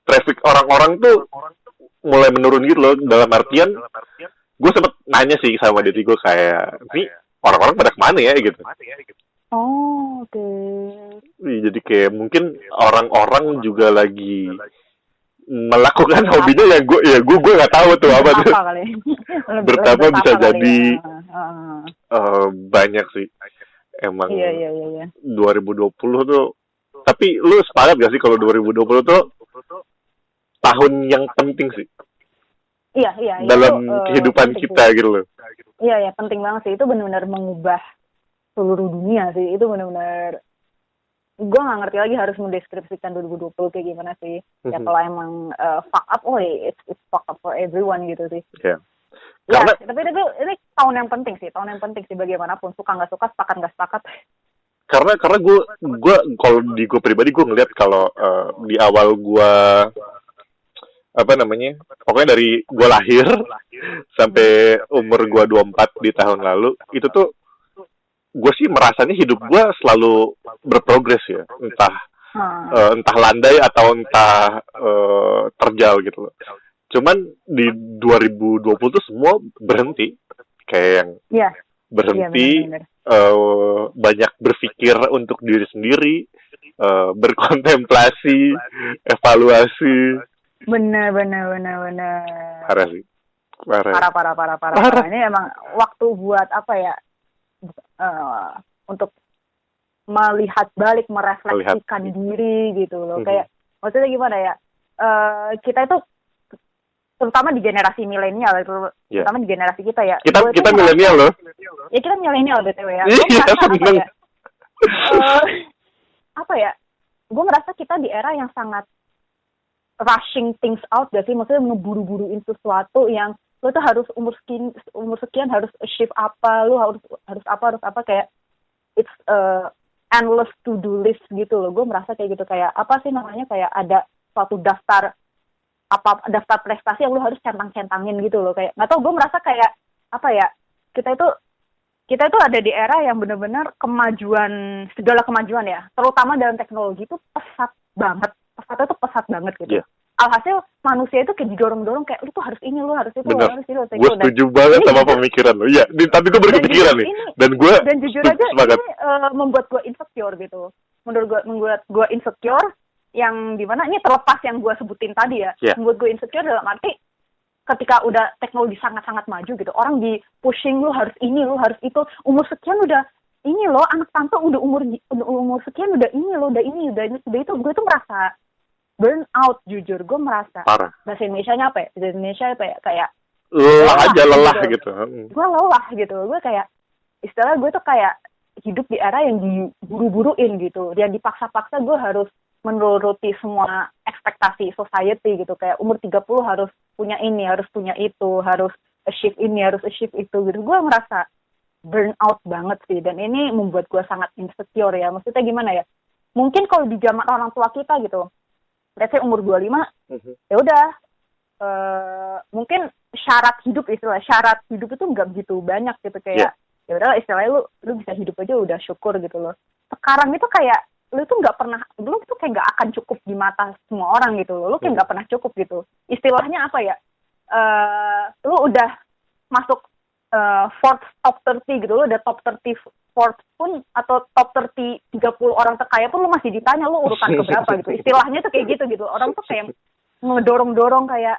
traffic orang-orang tuh mulai menurun gitu loh. Dalam artian gue sempet nanya sih sama diri gue kayak, ini orang-orang pada kemana ya gitu. Oh, oke. Jadi kayak mungkin orang-orang juga lagi melakukan hobinya yang gue nggak tahu tuh apa tuh. Bertapa bisa jadi banyak sih. Emang iya. 2020 tuh. Tapi lu sepakat gak sih kalau 2020 tuh tahun yang penting sih? Iya. Dalam kehidupan kita gitu loh. Iya, penting banget sih. Itu benar-benar mengubah seluruh dunia sih. Itu benar-benar, gue nggak ngerti lagi harus mendeskripsikan 2020 kayak gimana sih. Ya kalau emang fuck up, it's fuck up for everyone gitu sih. Yeah. Ya, tapi ini tahun yang penting sih bagaimanapun, suka nggak suka, sepakat nggak sepakat. Karena gue kalau di gue pribadi gue ngeliat kalau di awal gue pokoknya dari gue lahir sampai umur gue 24 di tahun lalu itu tuh gue sih merasanya hidup gue selalu berprogres ya, entah landai atau entah terjal gitu loh. Cuman di 2020 tuh semua berhenti, kayak yang berhenti, banyak berpikir untuk diri sendiri, berkontemplasi, evaluasi. Benar. Parah sih. Parah. Ini emang waktu buat apa ya? Untuk melihat balik, merefleksikan diri gitu loh. Kayak maksudnya gimana ya? Kita itu terutama di generasi milenial itu, terutama di generasi kita ya. Kita milenial loh. Ya kita milenial BTW ya. Apa ya? Gue merasa kita di era yang sangat rushing things out gak sih? Maksudnya ngeburu-buruin sesuatu yang lo tuh harus umur sekian harus achieve apa, lo harus apa kayak it's endless to do list gitu loh. Gue merasa kayak gitu, kayak apa sih namanya, kayak ada suatu daftar prestasi yang lo harus centang-centangin gitu loh. Kayak nggak tau, gue merasa kayak apa ya, kita itu ada di era yang benar-benar segala kemajuan ya, terutama dalam teknologi itu pesat banget gitu. Yeah. Alhasil manusia itu kayak didorong-dorong kayak lu tuh harus ini, lu harus itu, lu harus itu. Gue setuju banget sama pemikiran lo. Iya, tapi gue berkepikiran nih. Dan jujur aja ini membuat gue insecure gitu. Membuat gue insecure yang dimana ini terlepas yang gue sebutin tadi ya. Yeah. Membuat gue insecure dalam arti ketika udah teknologi sangat-sangat maju gitu, orang di pushing lu harus ini, lu harus itu, umur sekian udah ini loh, anak tante udah umur sekian udah ini loh, udah itu, gue tuh merasa burn out, jujur gue merasa. Parah. Bahasa Indonesianya apa ya? Bahasa Indonesia apa ya? Kayak lelah gitu. Gue lelah gitu. Gue kayak istilah gue tuh kayak hidup di era yang diburu-buruin gitu. Yang dipaksa-paksa gue harus menuruti semua ekspektasi society gitu. Kayak umur 30 harus punya ini, harus punya itu, harus achieve ini, harus achieve itu gitu. Gue merasa burn out banget sih. Dan ini membuat gue sangat insecure ya. Maksudnya gimana ya? Mungkin kalau di zaman orang tua kita gitu, let's say umur 25, ya udah, mungkin syarat hidup itu nggak begitu banyak gitu, kayak ya udahlah istilahnya lu bisa hidup aja udah syukur gitu loh. Sekarang itu kayak lu tuh kayak nggak akan cukup di mata semua orang gitu loh. Lu kayak nggak pernah cukup gitu. Istilahnya apa ya? Lu udah masuk fourth top 30 gitu, lu udah top 30 fourth pun atau top 30 orang terkaya pun lu masih ditanya lu urutan keberapa gitu. Istilahnya tuh kayak gitu. Orang tuh kayak ngedorong-dorong kayak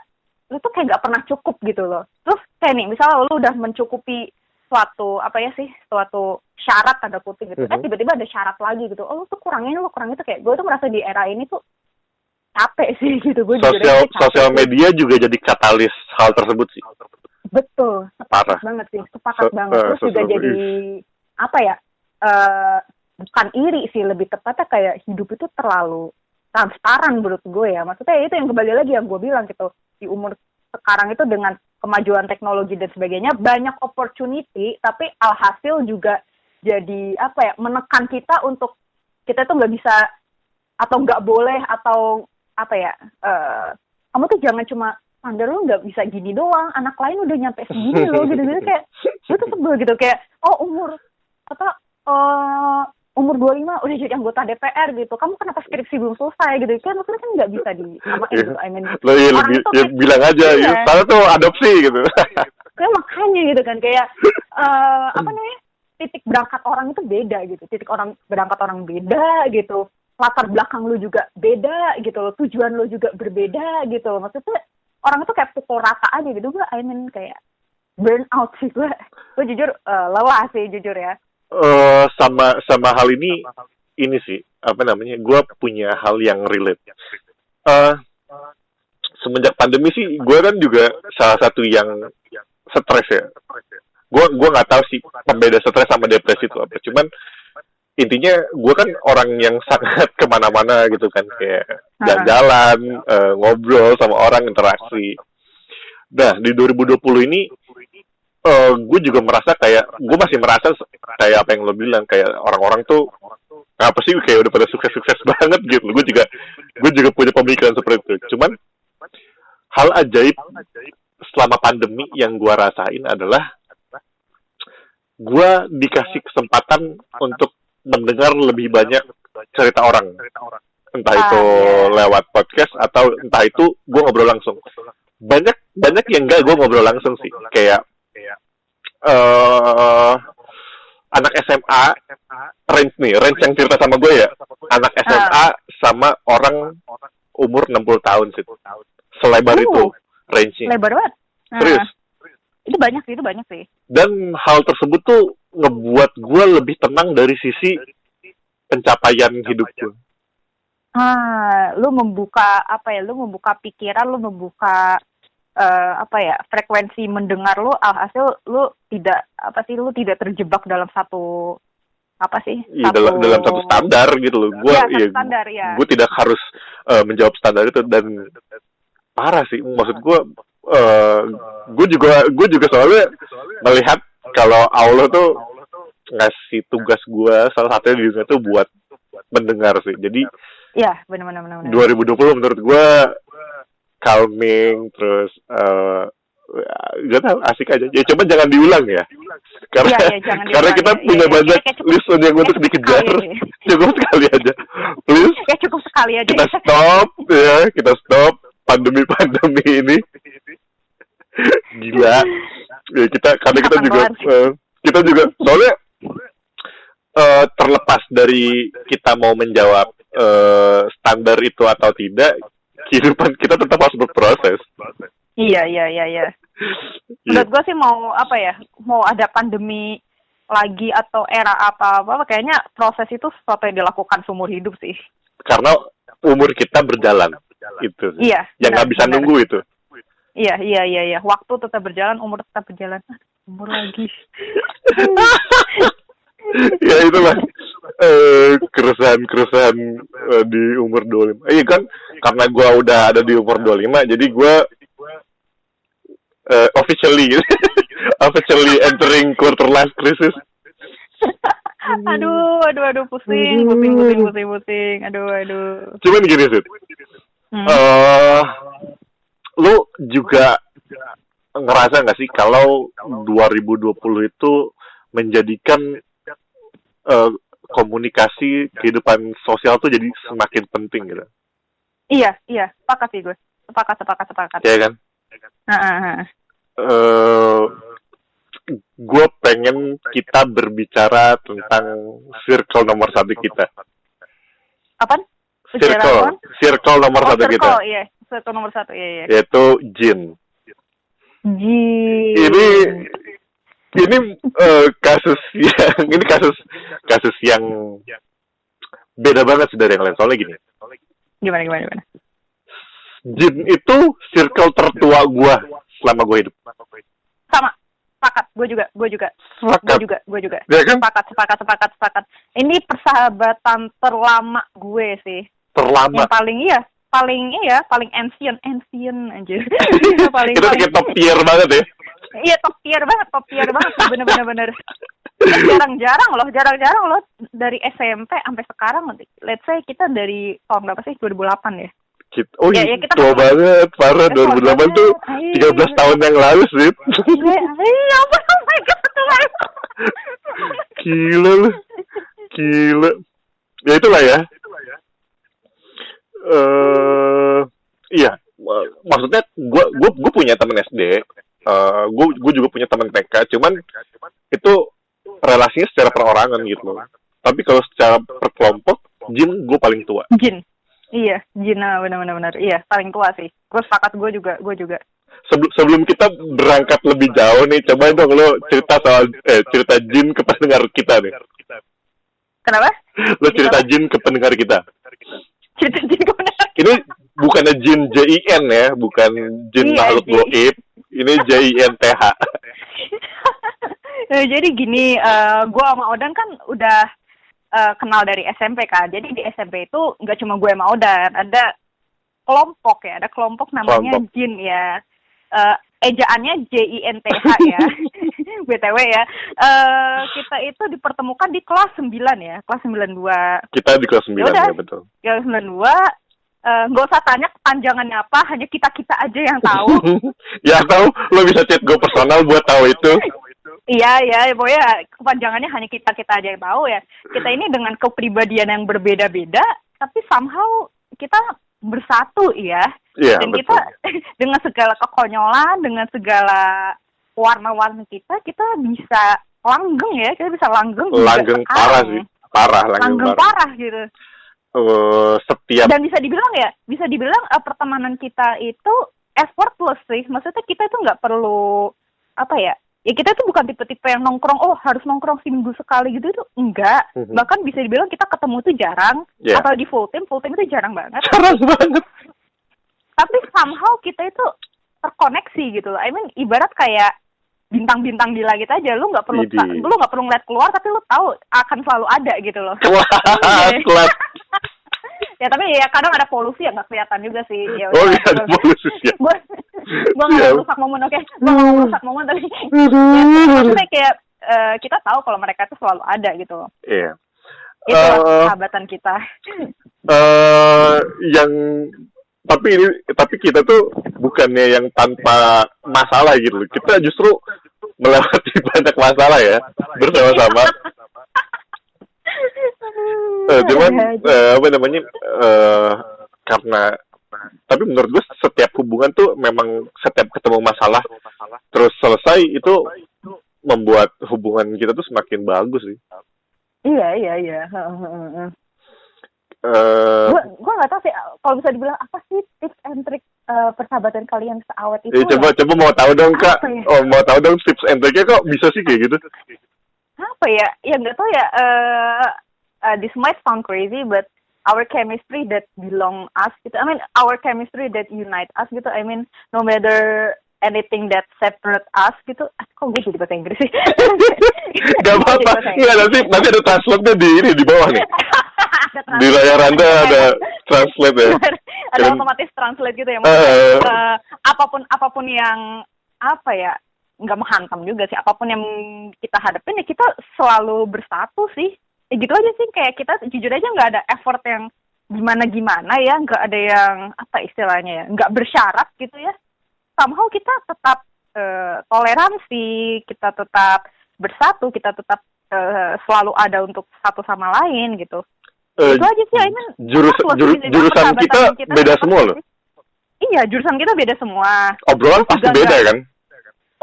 lu tuh kayak nggak pernah cukup gitu loh. Terus kayak nih, misalnya lu udah mencukupi suatu syarat tanda kutip gitu, tiba-tiba ada syarat lagi gitu. Oh lu tuh kurang itu, kayak gue tuh merasa di era ini tuh capek sih gitu. Gue sosial media juga jadi katalis hal tersebut sih. Betul, sepakat banget sih, banget. Terus juga jadi apa ya, bukan iri sih, lebih tepatnya kayak hidup itu terlalu transparan menurut gue ya. Maksudnya itu yang kembali lagi yang gue bilang gitu, di umur sekarang itu dengan kemajuan teknologi dan sebagainya banyak opportunity, tapi alhasil juga jadi menekan kita untuk kita tuh nggak bisa atau nggak boleh atau kamu tuh jangan cuma standar lu nggak bisa gini doang, anak lain udah nyampe segini loh gitu-gitu, kayak gue tuh sebel gitu, kayak umur 25 udah jadi anggota DPR gitu, kamu kenapa skripsi belum selesai gitu kan, maksudnya kan nggak bisa disamain gitu. Bilang aja saya tuh adopsi gitu. Kayak makanya gitu kan, kayak titik berangkat orang itu beda gitu, berangkat orang beda gitu, latar belakang lu juga beda gitu loh, tujuan lu juga berbeda gitu loh. Maksudnya orang itu kayak pukul rata aja gitu. Gue kayak burn out sih gue jujur lelah sih jujur ya. Sama hal ini sih gue punya hal yang relate. Semenjak pandemi sih gue kan juga salah satu yang stres ya. Gue nggak tahu sih pembeda stres sama depresi itu apa, cuman intinya gue kan orang yang sangat kemana-mana gitu kan, kayak jalan-jalan, ngobrol sama orang, interaksi. Nah di 2020 ini gue juga merasa kayak, gue masih merasa kayak apa yang lo bilang, kayak orang-orang tuh apa sih kayak udah pada sukses-sukses banget gitu. Gue juga punya pemikiran seperti itu. Cuman hal ajaib selama pandemi yang gue rasain adalah gue dikasih kesempatan untuk mendengar lebih banyak cerita orang, entah itu lewat podcast atau entah itu gue ngobrol langsung. Banyak yang enggak gue ngobrol langsung sih, kayak anak SMA, range yang cerita sama gue ya, anak SMA sama orang umur 60 tahun sih, selebar itu range-nya. Lebar banget. Serius. Itu banyak sih. Dan hal tersebut tuh ngebuat gue lebih tenang dari sisi pencapaian hidup gue. Lu membuka pikiran, lu membuka frekuensi mendengar lu, alhasil lu tidak terjebak dalam satu dalam satu standar gitu loh. Gue tidak harus menjawab standar itu, dan parah sih, maksud gue juga soalnya melihat kalau Allah tuh ngasih tugas gue salah satunya di dunia tuh buat mendengar sih. Jadi benar. 2020 menurut gue calming, terus gak tau, asik aja. Ya coba jangan diulang ya, karena kita punya banyak listen yang untuk dikejar. Cukup sekali aja, please. Cukup sekali aja. Kita stop pandemi ini. Gila. Ya, kita juga soalnya terlepas dari kita mau menjawab standar itu atau tidak, kehidupan kita tetap harus berproses. Iya. Menurut gue sih mau ada pandemi lagi atau era apa kayaknya proses itu sesuatu yang dilakukan seumur hidup sih. Karena umur kita berjalan itu. Iya. Yang nggak bisa nunggu itu. Iya. Waktu tetap berjalan, umur tetap berjalan. Umur lagi. Ya itulah keresahan di umur 25. Iya kan, karena gue udah ada di umur 25, jadi gue officially entering quarter life crisis. Aduh, pusing. Aduh. Cuman gini sih, lu juga ngerasa nggak sih kalau 2020 itu menjadikan komunikasi kehidupan sosial tuh jadi semakin penting gitu? Iya, sepakat sih gue. Sepakat. Iya kan? Gue pengen kita berbicara tentang circle nomor 1 kita. Apaan? Circle nomor 1 kita. Iya, circle nomor 1, iya. Yaitu jin. Ini kasus yang beda banget sih dari yang lain. Soalnya gini. Gimana? Jin itu circle tertua gue selama gue hidup. Sama. Sepakat. Gue juga. Ya kan? Sepakat. Ini persahabatan terlama gue sih. Terlama. Yang paling ancient anjir. paling Itu kayak top tier banget ya. Iya, top tier banget, bener. Jarang-jarang loh dari SMP sampai sekarang. Let's say kita dari tahun berapa sih? 2008 ya. Kita tua banget, parah. 2008 tuh 13 tahun yang lalu sih. Iya, apa sampai ke setelah. Gila. Ya itulah ya. Iya, maksudnya gue punya teman SD. Gue juga punya teman TK, cuman itu relasinya secara perorangan gitu loh. Tapi kalau secara perkelompok, Jin gue paling tua. Jin, iya, Jin, benar, iya paling tua sih. Gue sepakat, gue juga. Sebelum kita berangkat lebih jauh nih, coba dong lo cerita Jin ke pendengar kita nih. Kenapa? Lo cerita Jin ke pendengar kita. Cerita Jin ke pendengar. Ini bukannya Jin JIN ya, bukan Jin makhluk goib. Ini JINTH. Jadi gini, gue sama Odan kan udah kenal dari SMP kan. Jadi di SMP itu nggak cuma gue sama Odan, ada kelompok namanya Jin ya. Ejaannya JINTH ya. BTW ya. Kita itu dipertemukan di kelas 9 ya, kelas 92. Kita di kelas 9 ya, betul. Kelas 92. Nggak usah tanya kepanjangannya apa, hanya kita aja yang tahu. Ya tahu, lo bisa chat gue personal buat tahu itu. Iya, pokoknya kepanjangannya hanya kita aja yang tahu ya. Kita ini dengan kepribadian yang berbeda-beda, tapi somehow kita bersatu ya. Iya, dan betul. Kita dengan segala kekonyolan, dengan segala warna-warni kita bisa langgeng ya, kita bisa langgeng. Langgeng parah sih, langgeng parah gitu. Setiap dan bisa dibilang pertemanan kita itu effortless sih. Maksudnya kita itu nggak perlu kita itu bukan tipe-tipe yang nongkrong harus nongkrong seminggu sekali gitu, itu enggak. Bahkan bisa dibilang kita ketemu itu jarang. Atau di full team itu jarang banget. Tapi somehow kita itu terkoneksi gitu loh. I mean ibarat kayak bintang-bintang di langit aja, lu nggak perlu ngeliat keluar, tapi lu tahu akan selalu ada gitu loh. Kelas. Ya tapi ya kadang ada polusi ya nggak kelihatan juga sih. Ya, ada polusi ya. Gue nggak rusak momen, oke? Gue nggak rusak momen tapi maksudnya kayak kita tahu kalau mereka tuh selalu ada gitu loh. Iya. Itu sahabatan kita. Tapi kita tuh bukannya yang tanpa masalah gitu. Kita justru melewati banyak masalah ya bersama-sama. Cuman karena tapi menurut gue setiap hubungan tuh memang setiap ketemu masalah terus selesai itu membuat hubungan kita tuh semakin bagus sih. Iya. Gue nggak tahu sih kalau bisa dibilang apa sih tips and trick persahabatan kalian seawet itu. Coba mau tahu dong Kak. Ya? Mau tahu dong tips and tricknya kok bisa sih kayak gitu? Apa ya? Ya nggak tahu ya. This might sound crazy, but our chemistry that belong us gitu. I mean our chemistry that unite us gitu. I mean no matter anything that separate us gitu. Kok gue jadi bahasa Inggris sih? Gak apa-apa. Iya nanti ada translate-nya di bawah nih. Di layar Anda ada translate ya. Ada otomatis translate gitu ya. Apapun yang nggak menghantam juga sih. Apapun yang kita hadapin ya kita selalu bersatu sih. Ya gitu aja sih, kayak kita jujur aja nggak ada effort yang gimana ya, nggak ada yang istilahnya ya, nggak bersyarat gitu ya. Somehow kita tetap toleransi, kita tetap bersatu, kita tetap selalu ada untuk satu sama lain gitu. Itu aja sih, jurusan kita beda semua loh. Iya, jurusan kita beda semua. Obrolan pasti beda kan?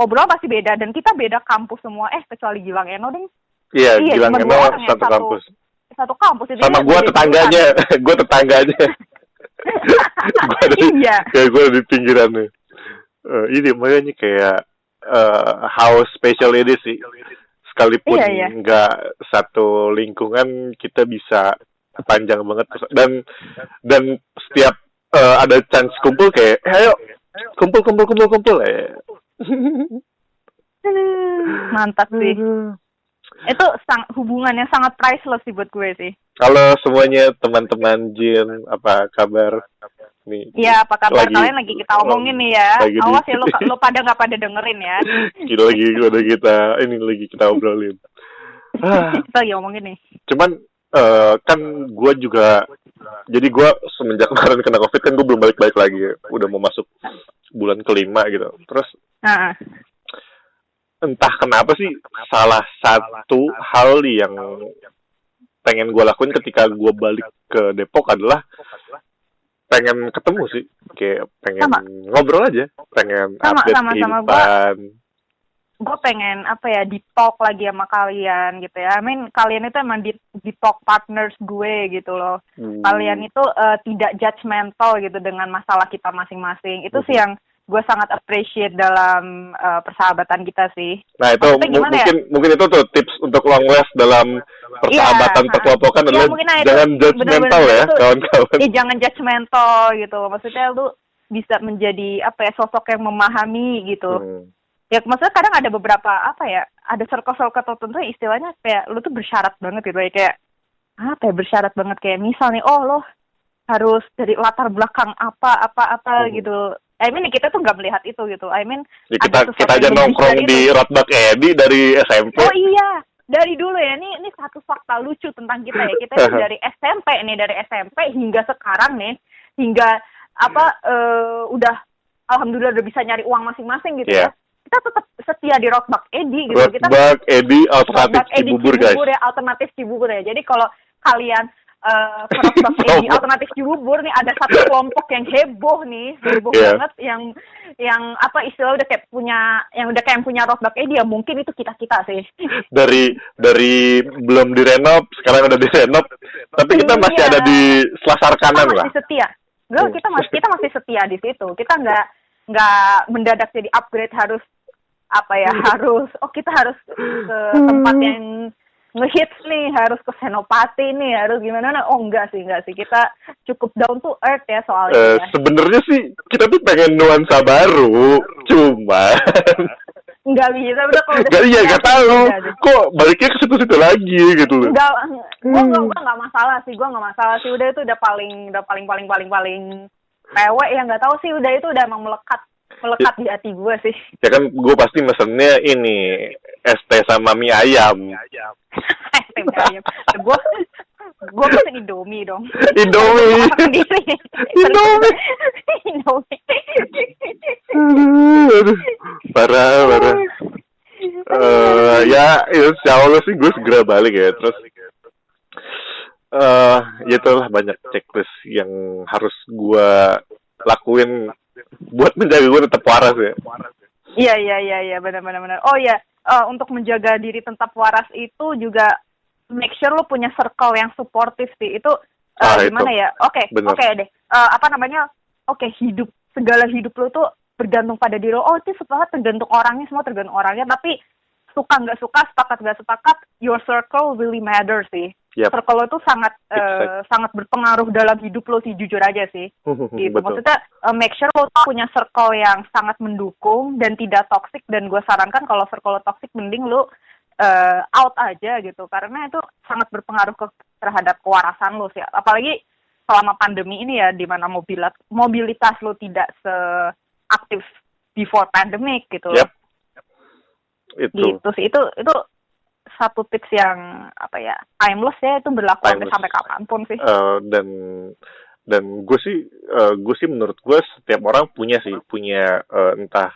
Obrolan pasti beda, dan kita beda kampus semua. Kecuali Gilang Eno deng. Iya, Gilang Eno satu kampus. Satu kampus itu. Sama gue tetangganya. Iya. Kayak gue di pinggirannya. Ini makanya kayak how special it is sih. Sekalipun nggak satu lingkungan, kita bisa panjang banget. Dan setiap ada chance kumpul kayak, ayo kumpul Mantap sih. Itu hubungan yang sangat priceless sih buat gue sih. Kalau semuanya teman-teman Jin, apa kabar? nih. Iya, apa kabar kalian lagi kita omongin nih ya. Awas ya lo pada nggak pada dengerin ya. Lagi kita obrolin. Kita lagi omongin nih. Cuman kan gue juga, jadi gue semenjak kemarin kena COVID kan gue belum balik lagi ya. Udah mau masuk bulan ke-5 gitu. Terus entah kenapa sih salah satu hal yang pengen gue lakuin ketika gue balik ke Depok adalah pengen ketemu sih, kayak pengen ngobrol aja, pengen update kehidupan. Gue pengen deep talk lagi sama kalian gitu ya. I mean kalian itu emang deep talk partners gue gitu loh. Kalian itu tidak judgmental gitu dengan masalah kita masing-masing. Itu sih yang gue sangat appreciate dalam persahabatan kita sih. Nah itu mungkin itu tuh tips untuk long last dalam persahabatan perkelompokan adalah jangan judgmental ya kawan-kawan. Jangan judgmental gitu. Maksudnya lu bisa menjadi sosok yang memahami gitu. Ya maksudnya kadang ada beberapa ada circle-circle tertentu istilahnya kayak lu tuh bersyarat banget gitu ya, kayak bersyarat banget, kayak misal nih lo harus dari latar belakang apa gitu. I mean kita tuh nggak melihat itu gitu. I mean ya, kita aja nongkrong di Rotbak Edi dari SMP. Oh iya, dari dulu ya. Ini satu fakta lucu tentang kita ya. Kita itu dari SMP hingga sekarang nih, hingga udah alhamdulillah udah bisa nyari uang masing-masing gitu ya. Kita tetap setia di Rotbak Edi gitu. Rotbak Edi alternatif Cibubur guys. Ya, alternatif Cibubur ya. Jadi kalau kalian Rotbak Edi alternatif Cibubur nih, ada satu kelompok yang heboh banget, yang istilah udah kayak punya Rotbak Edi ya, mungkin itu kita sih. Dari belum direnov sekarang udah direnov, tapi kita masih ada di selasar kanan lah. Masih setia. Kita masih setia di situ. Kita nggak mendadak jadi upgrade harus kita harus ke tempat yang ngehits nih, harus ke Senopati nih, harus gimana. Enggak sih kita cukup down to earth ya soalnya. Sebenarnya sih kita tuh pengen nuansa baru, cuma nggak bisa udah kalau nggak tahu kok baliknya ke situ lagi gitu loh. Gue nggak masalah sih, udah itu udah paling pewek ya, nggak tahu sih, udah itu udah emang melekat di hati gue sih. Ya kan gue pasti mesennya ini es teh sama mie ayam. Es teh mie ayam. Gue pesen Indomie dong. Indomie. Aduh, parah. Ya insya Allah sih gue segera balik ya. Terus ya itulah banyak checklist yang harus gue lakuin buat menjaga gue tetap waras ya. Iya benar. Oh iya, untuk menjaga diri tetap waras itu juga make sure lo punya circle yang suportif sih. Itu gimana ya? Oke deh. Segala hidup lo tuh bergantung pada diri lo. Itu semua tergantung orangnya. Tapi suka nggak suka, sepakat nggak sepakat, your circle really matters sih. Yep. Circle lo tuh sangat berpengaruh dalam hidup lo sih, jujur aja sih. Gitu. Maksudnya make sure lo punya circle yang sangat mendukung dan tidak toxic, dan gue sarankan kalau circle lo toxic mending lo out aja gitu, karena itu sangat berpengaruh terhadap kewarasan lo sih. Apalagi selama pandemi ini ya, di mana mobilitas lo tidak seaktif before pandemic gitu. Yep. Gitu sih, itu satu tips yang timeless ya, itu berlaku sampai kapanpun sih. Dan gue sih menurut gue setiap orang punya entah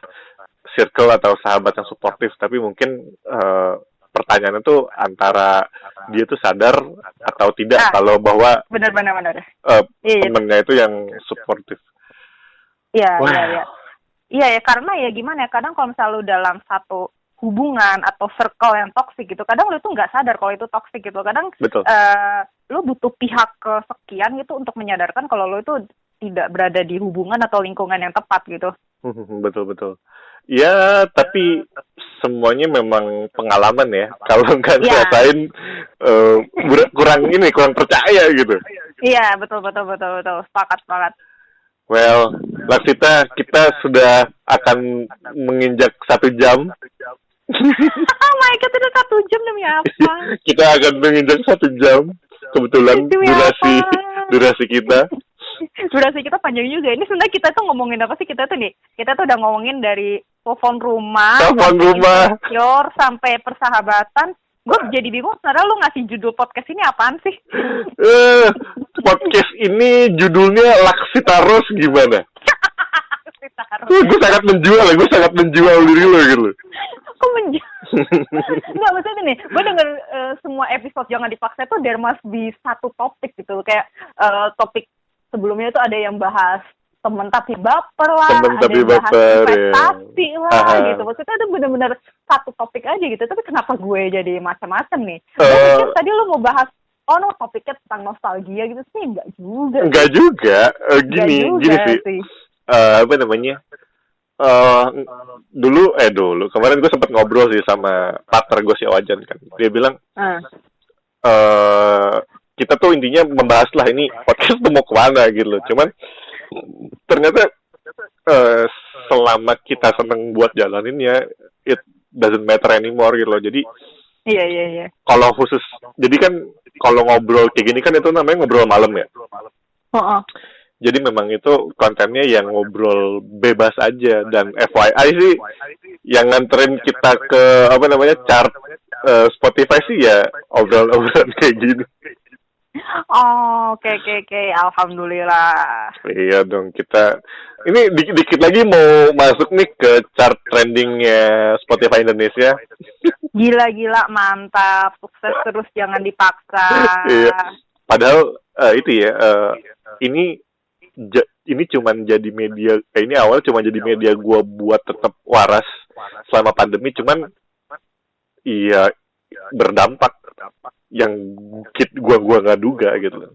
circle atau sahabat yang suportif, tapi mungkin pertanyaannya tuh antara dia tuh sadar atau tidak kalau bahwa benar. temennya itu yang suportif. Iya. Iya ya, karena ya gimana ya, kadang kalau misalnya lu dalam satu hubungan atau circle yang toksik gitu, kadang lu tuh nggak sadar kalau itu toksik gitu. Kadang lu butuh pihak kesekian gitu untuk menyadarkan kalau lu itu tidak berada di hubungan atau lingkungan yang tepat gitu. Betul. Ya, tapi semuanya memang pengalaman ya. Kalau nggak ngerasain kurang percaya gitu. Iya, betul. Sepakat. Well, Laksita, kita sudah akan menginjak 1 jam. Oh my God, udah 1 jam demi apa? Kita akan menginjak 1 jam. Kebetulan durasi kita. Durasi kita panjang juga. Ini sebenarnya kita tuh ngomongin apa sih? Kita tuh udah ngomongin dari telepon rumah, insecure, sampai persahabatan. Gue jadi bingung sebenarnya lu ngasih judul podcast ini apaan sih? Podcast ini judulnya Laksitaros gimana? Gue sangat menjual diri lo gitu. Kok menjual? Nggak, maksudnya nih, gue denger semua episode Jangan Dipaksa itu there must be satu topik gitu. Kayak topik sebelumnya itu ada yang bahas temen tapi baper lah, ada yang bahas investasi lah gitu. Maksudnya itu benar-benar satu topik aja gitu. Tapi kenapa gue jadi macam-macam nih? Tadi lu mau bahas topiknya tentang nostalgia gitu sih? Enggak juga. Gini sih. Apa namanya? Dulu kemarin gue sempat ngobrol sih sama partner gue si Wajan kan. Dia bilang kita tuh intinya membahas lah ini podcast tuh mau kemana gitu loh. Cuman ternyata selama kita seneng buat jalaninnya, it doesn't matter anymore gitu loh. Jadi iya. Kalau khusus, jadi kan kalau ngobrol kayak gini kan itu namanya ngobrol malam ya. Jadi memang itu kontennya yang ngobrol bebas aja, dan FYI sih yang nganterin kita ke chart Spotify sih ya obrolan kayak gini. Oke. Alhamdulillah. Iya dong, kita ini dikit lagi mau masuk nih ke chart trendingnya Spotify Indonesia. Gila, mantap. Sukses terus, jangan dipaksa. Iya. Padahal ini cuman jadi media, ini awal cuma jadi media gue buat tetap waras selama pandemi, cuman iya berdampak yang gua nggak duga gitu.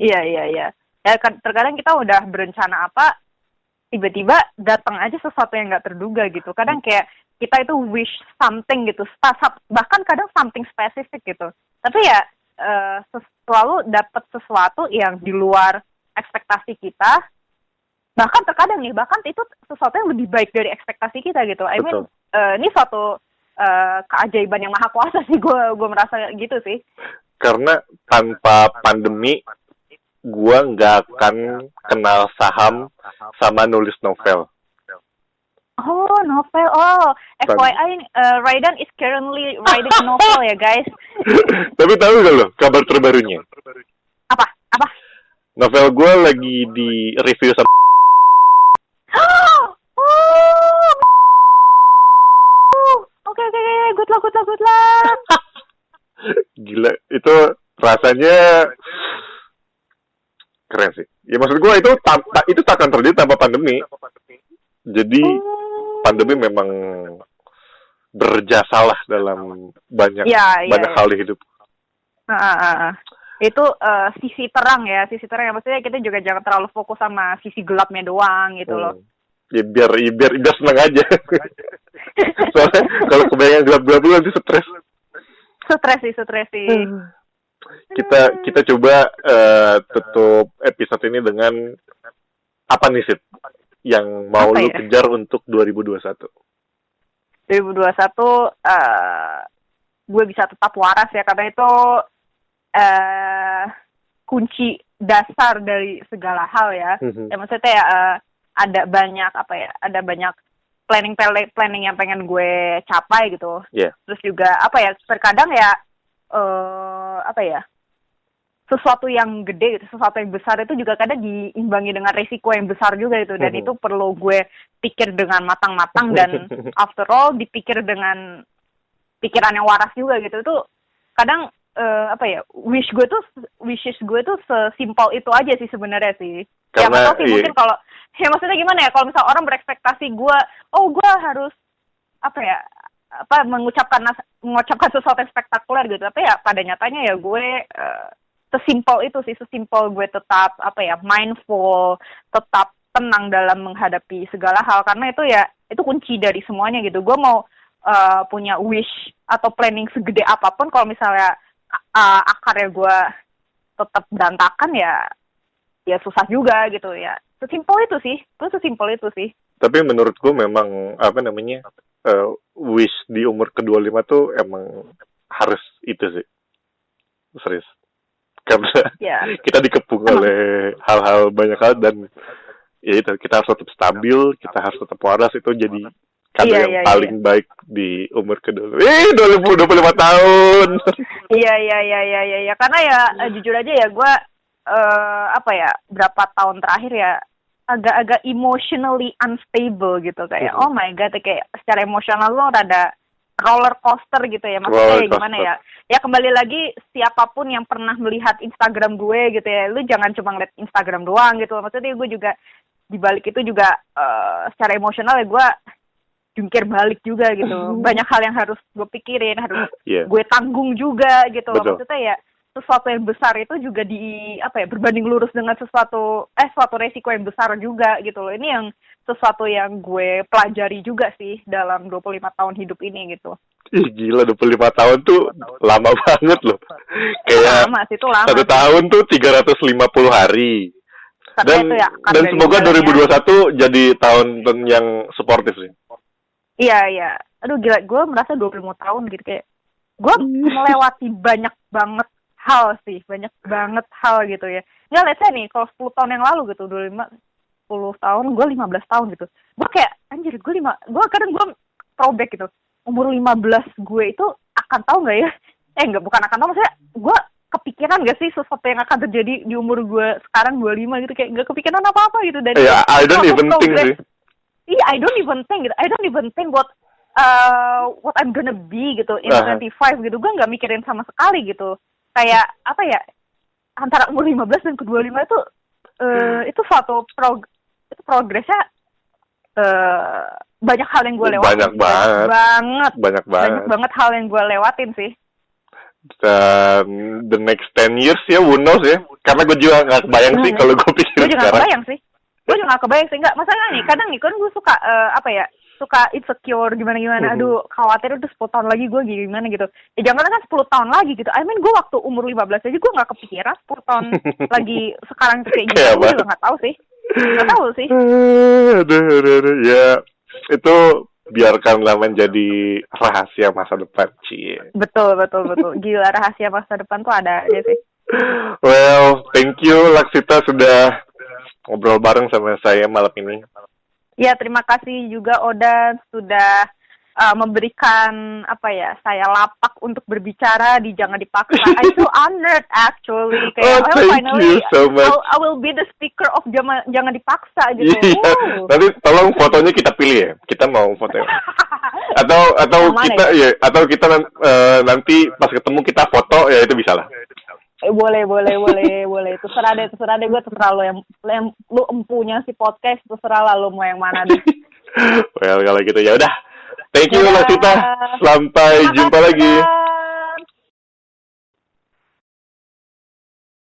Iya. Ya terkadang kita udah berencana apa, tiba-tiba datang aja sesuatu yang nggak terduga gitu. Kadang kayak kita itu wish something gitu, bahkan kadang something spesifik gitu. Tapi ya selalu dapat sesuatu yang di luar ekspektasi kita. Bahkan terkadang itu sesuatu yang lebih baik dari ekspektasi kita gitu. I mean, ini suatu keajaiban yang maha kuasa sih, gue merasa gitu sih. Karena tanpa pandemi gue nggak akan kenal saham sama nulis novel. Novel. FYI, Raidan is currently writing a novel ya guys. Tapi tahu gak lo kabar terbarunya? Apa? Novel gue lagi di review sama Oke, good luck. Gila, itu rasanya keren sih. Ya maksud gue itu tak akan terjadi tanpa pandemi. Jadi pandemi memang berjasalah dalam banyak hal di hidup. Itu sisi terang ya. Maksudnya kita juga jangan terlalu fokus sama sisi gelapnya doang gitu loh. Ya biar seneng aja. Soalnya kalau kebayang gelap-gelap lu nanti stres sih. Kita coba tutup episode ini dengan apa nih, Sid, yang mau lu kejar untuk 2021? 2021 gue bisa tetap waras ya, karena itu kunci dasar dari segala hal ya. Ya maksudnya ya ada banyak planning yang pengen gue capai gitu. Terus juga terkadang sesuatu yang gede gitu, sesuatu yang besar itu juga kadang diimbangi dengan resiko yang besar juga itu, dan itu perlu gue pikir dengan matang-matang dan after all dipikir dengan pikiran yang waras juga gitu. Itu kadang wishes gue tuh sesimpel itu aja sih sebenarnya sih. Karena mungkin kalau maksudnya gimana ya, kalau misal orang berekspektasi gue harus mengucapkan sesuatu yang spektakuler gitu, tapi ya pada nyatanya ya gue sesimpel gue tetap mindful, tetap tenang dalam menghadapi segala hal, karena itu kunci dari semuanya gitu. Gue mau punya wish atau planning segede apapun, kalau misalnya akarnya gue tetap berantakan ya susah juga gitu ya. Sesimpel itu sih. Tapi menurut gue memang wish di umur ke-25 tuh emang harus itu sih. Serius. karena kita dikepung oleh hal-hal banyak hal, dan ya itu kita harus tetap stabil, kita harus tetap waras. Itu jadi kado yang paling baik di umur kedua. 25 tahun. Iya. Karena ya jujur aja ya gue berapa tahun terakhir ya agak-agak emotionally unstable gitu, kayak oh my god, kayak secara emosional lo rada roller coaster gitu ya. Maksudnya gimana ya? Ya kembali lagi, siapapun yang pernah melihat Instagram gue gitu ya, lu jangan cuma ngeliat Instagram doang gitu. Maksudnya gue juga di balik itu juga secara emosional ya gue jungkir balik juga gitu. Banyak hal yang harus gue pikirin, harus gue tanggung juga gitu. Maksudnya ya sesuatu yang besar itu juga berbanding lurus dengan suatu resiko yang besar juga gitu loh. Ini yang sesuatu yang gue pelajari juga sih dalam 25 tahun hidup ini gitu. Ih gila, 25 tahun tuh lama banget loh. Kayak lama sih, itu lama. 1 tahun tuh 350 hari. Dan semoga 2021 jadi tahun yang suportif sih. Iya. Aduh gila, gue merasa 25 tahun gitu, kayak gue melewati banyak banget hal gitu ya. Nggak, let's say nih, kalau 10 tahun yang lalu gitu, 10 tahun, gue 15 tahun gitu. Gue kayak, anjir, gue kadang throwback gitu. Umur 15 gue itu akan tahu nggak ya? Bukan akan tahu, maksudnya gue kepikiran gak sih sesuatu yang akan terjadi di umur gue sekarang 25 gitu, kayak gak kepikiran apa-apa gitu. Dan I don't even think sih. Iya, I don't even think gitu. I don't even think what I'm gonna be gitu in 25 gitu. Gue nggak mikirin sama sekali gitu. Kayak antara umur 15 dan ke 25 itu suatu progresnya banyak hal yang gue lewatin. Banyak banget hal yang gue lewatin sih. Dan the next 10 years ya, who knows ya. Karena gue juga gak kebayang sih kalau gue pikir sekarang. Gue juga gak kebayang sih. Enggak, masalahnya nih, kadang nih kan gue suka suka insecure gimana. Aduh, khawatir udah 10 tahun lagi gue gimana gitu. Ya jangan kan 10 tahun lagi gitu. I mean, gue waktu umur 15 aja gue gak kepikiran 10 tahun lagi sekarang kayak gitu. Gue juga gak tahu sih. Aduh. Ya, itu biarkanlah menjadi rahasia masa depan, Cie. Betul. Gila, rahasia masa depan tuh ada aja sih. Well, thank you Laksita sudah ngobrol bareng sama saya malam ini. Ya, terima kasih juga Oda sudah memberikan saya lapak untuk berbicara di Jangan Dipaksa. I'm so honored actually. Kayak thank you so much. I will be the speaker of Jangan Dipaksa gitu. Yeah. Nanti tolong fotonya kita pilih ya. Kita mau foto. atau kita nanti pas ketemu kita foto ya, itu bisa lah. Boleh. Terserah deh. Gue terserah lo yang lu empunya si podcast, terserah lah lo mau yang mana deh. Well, kalau gitu ya udah. Thank you Laksita. Sampai jumpa lagi.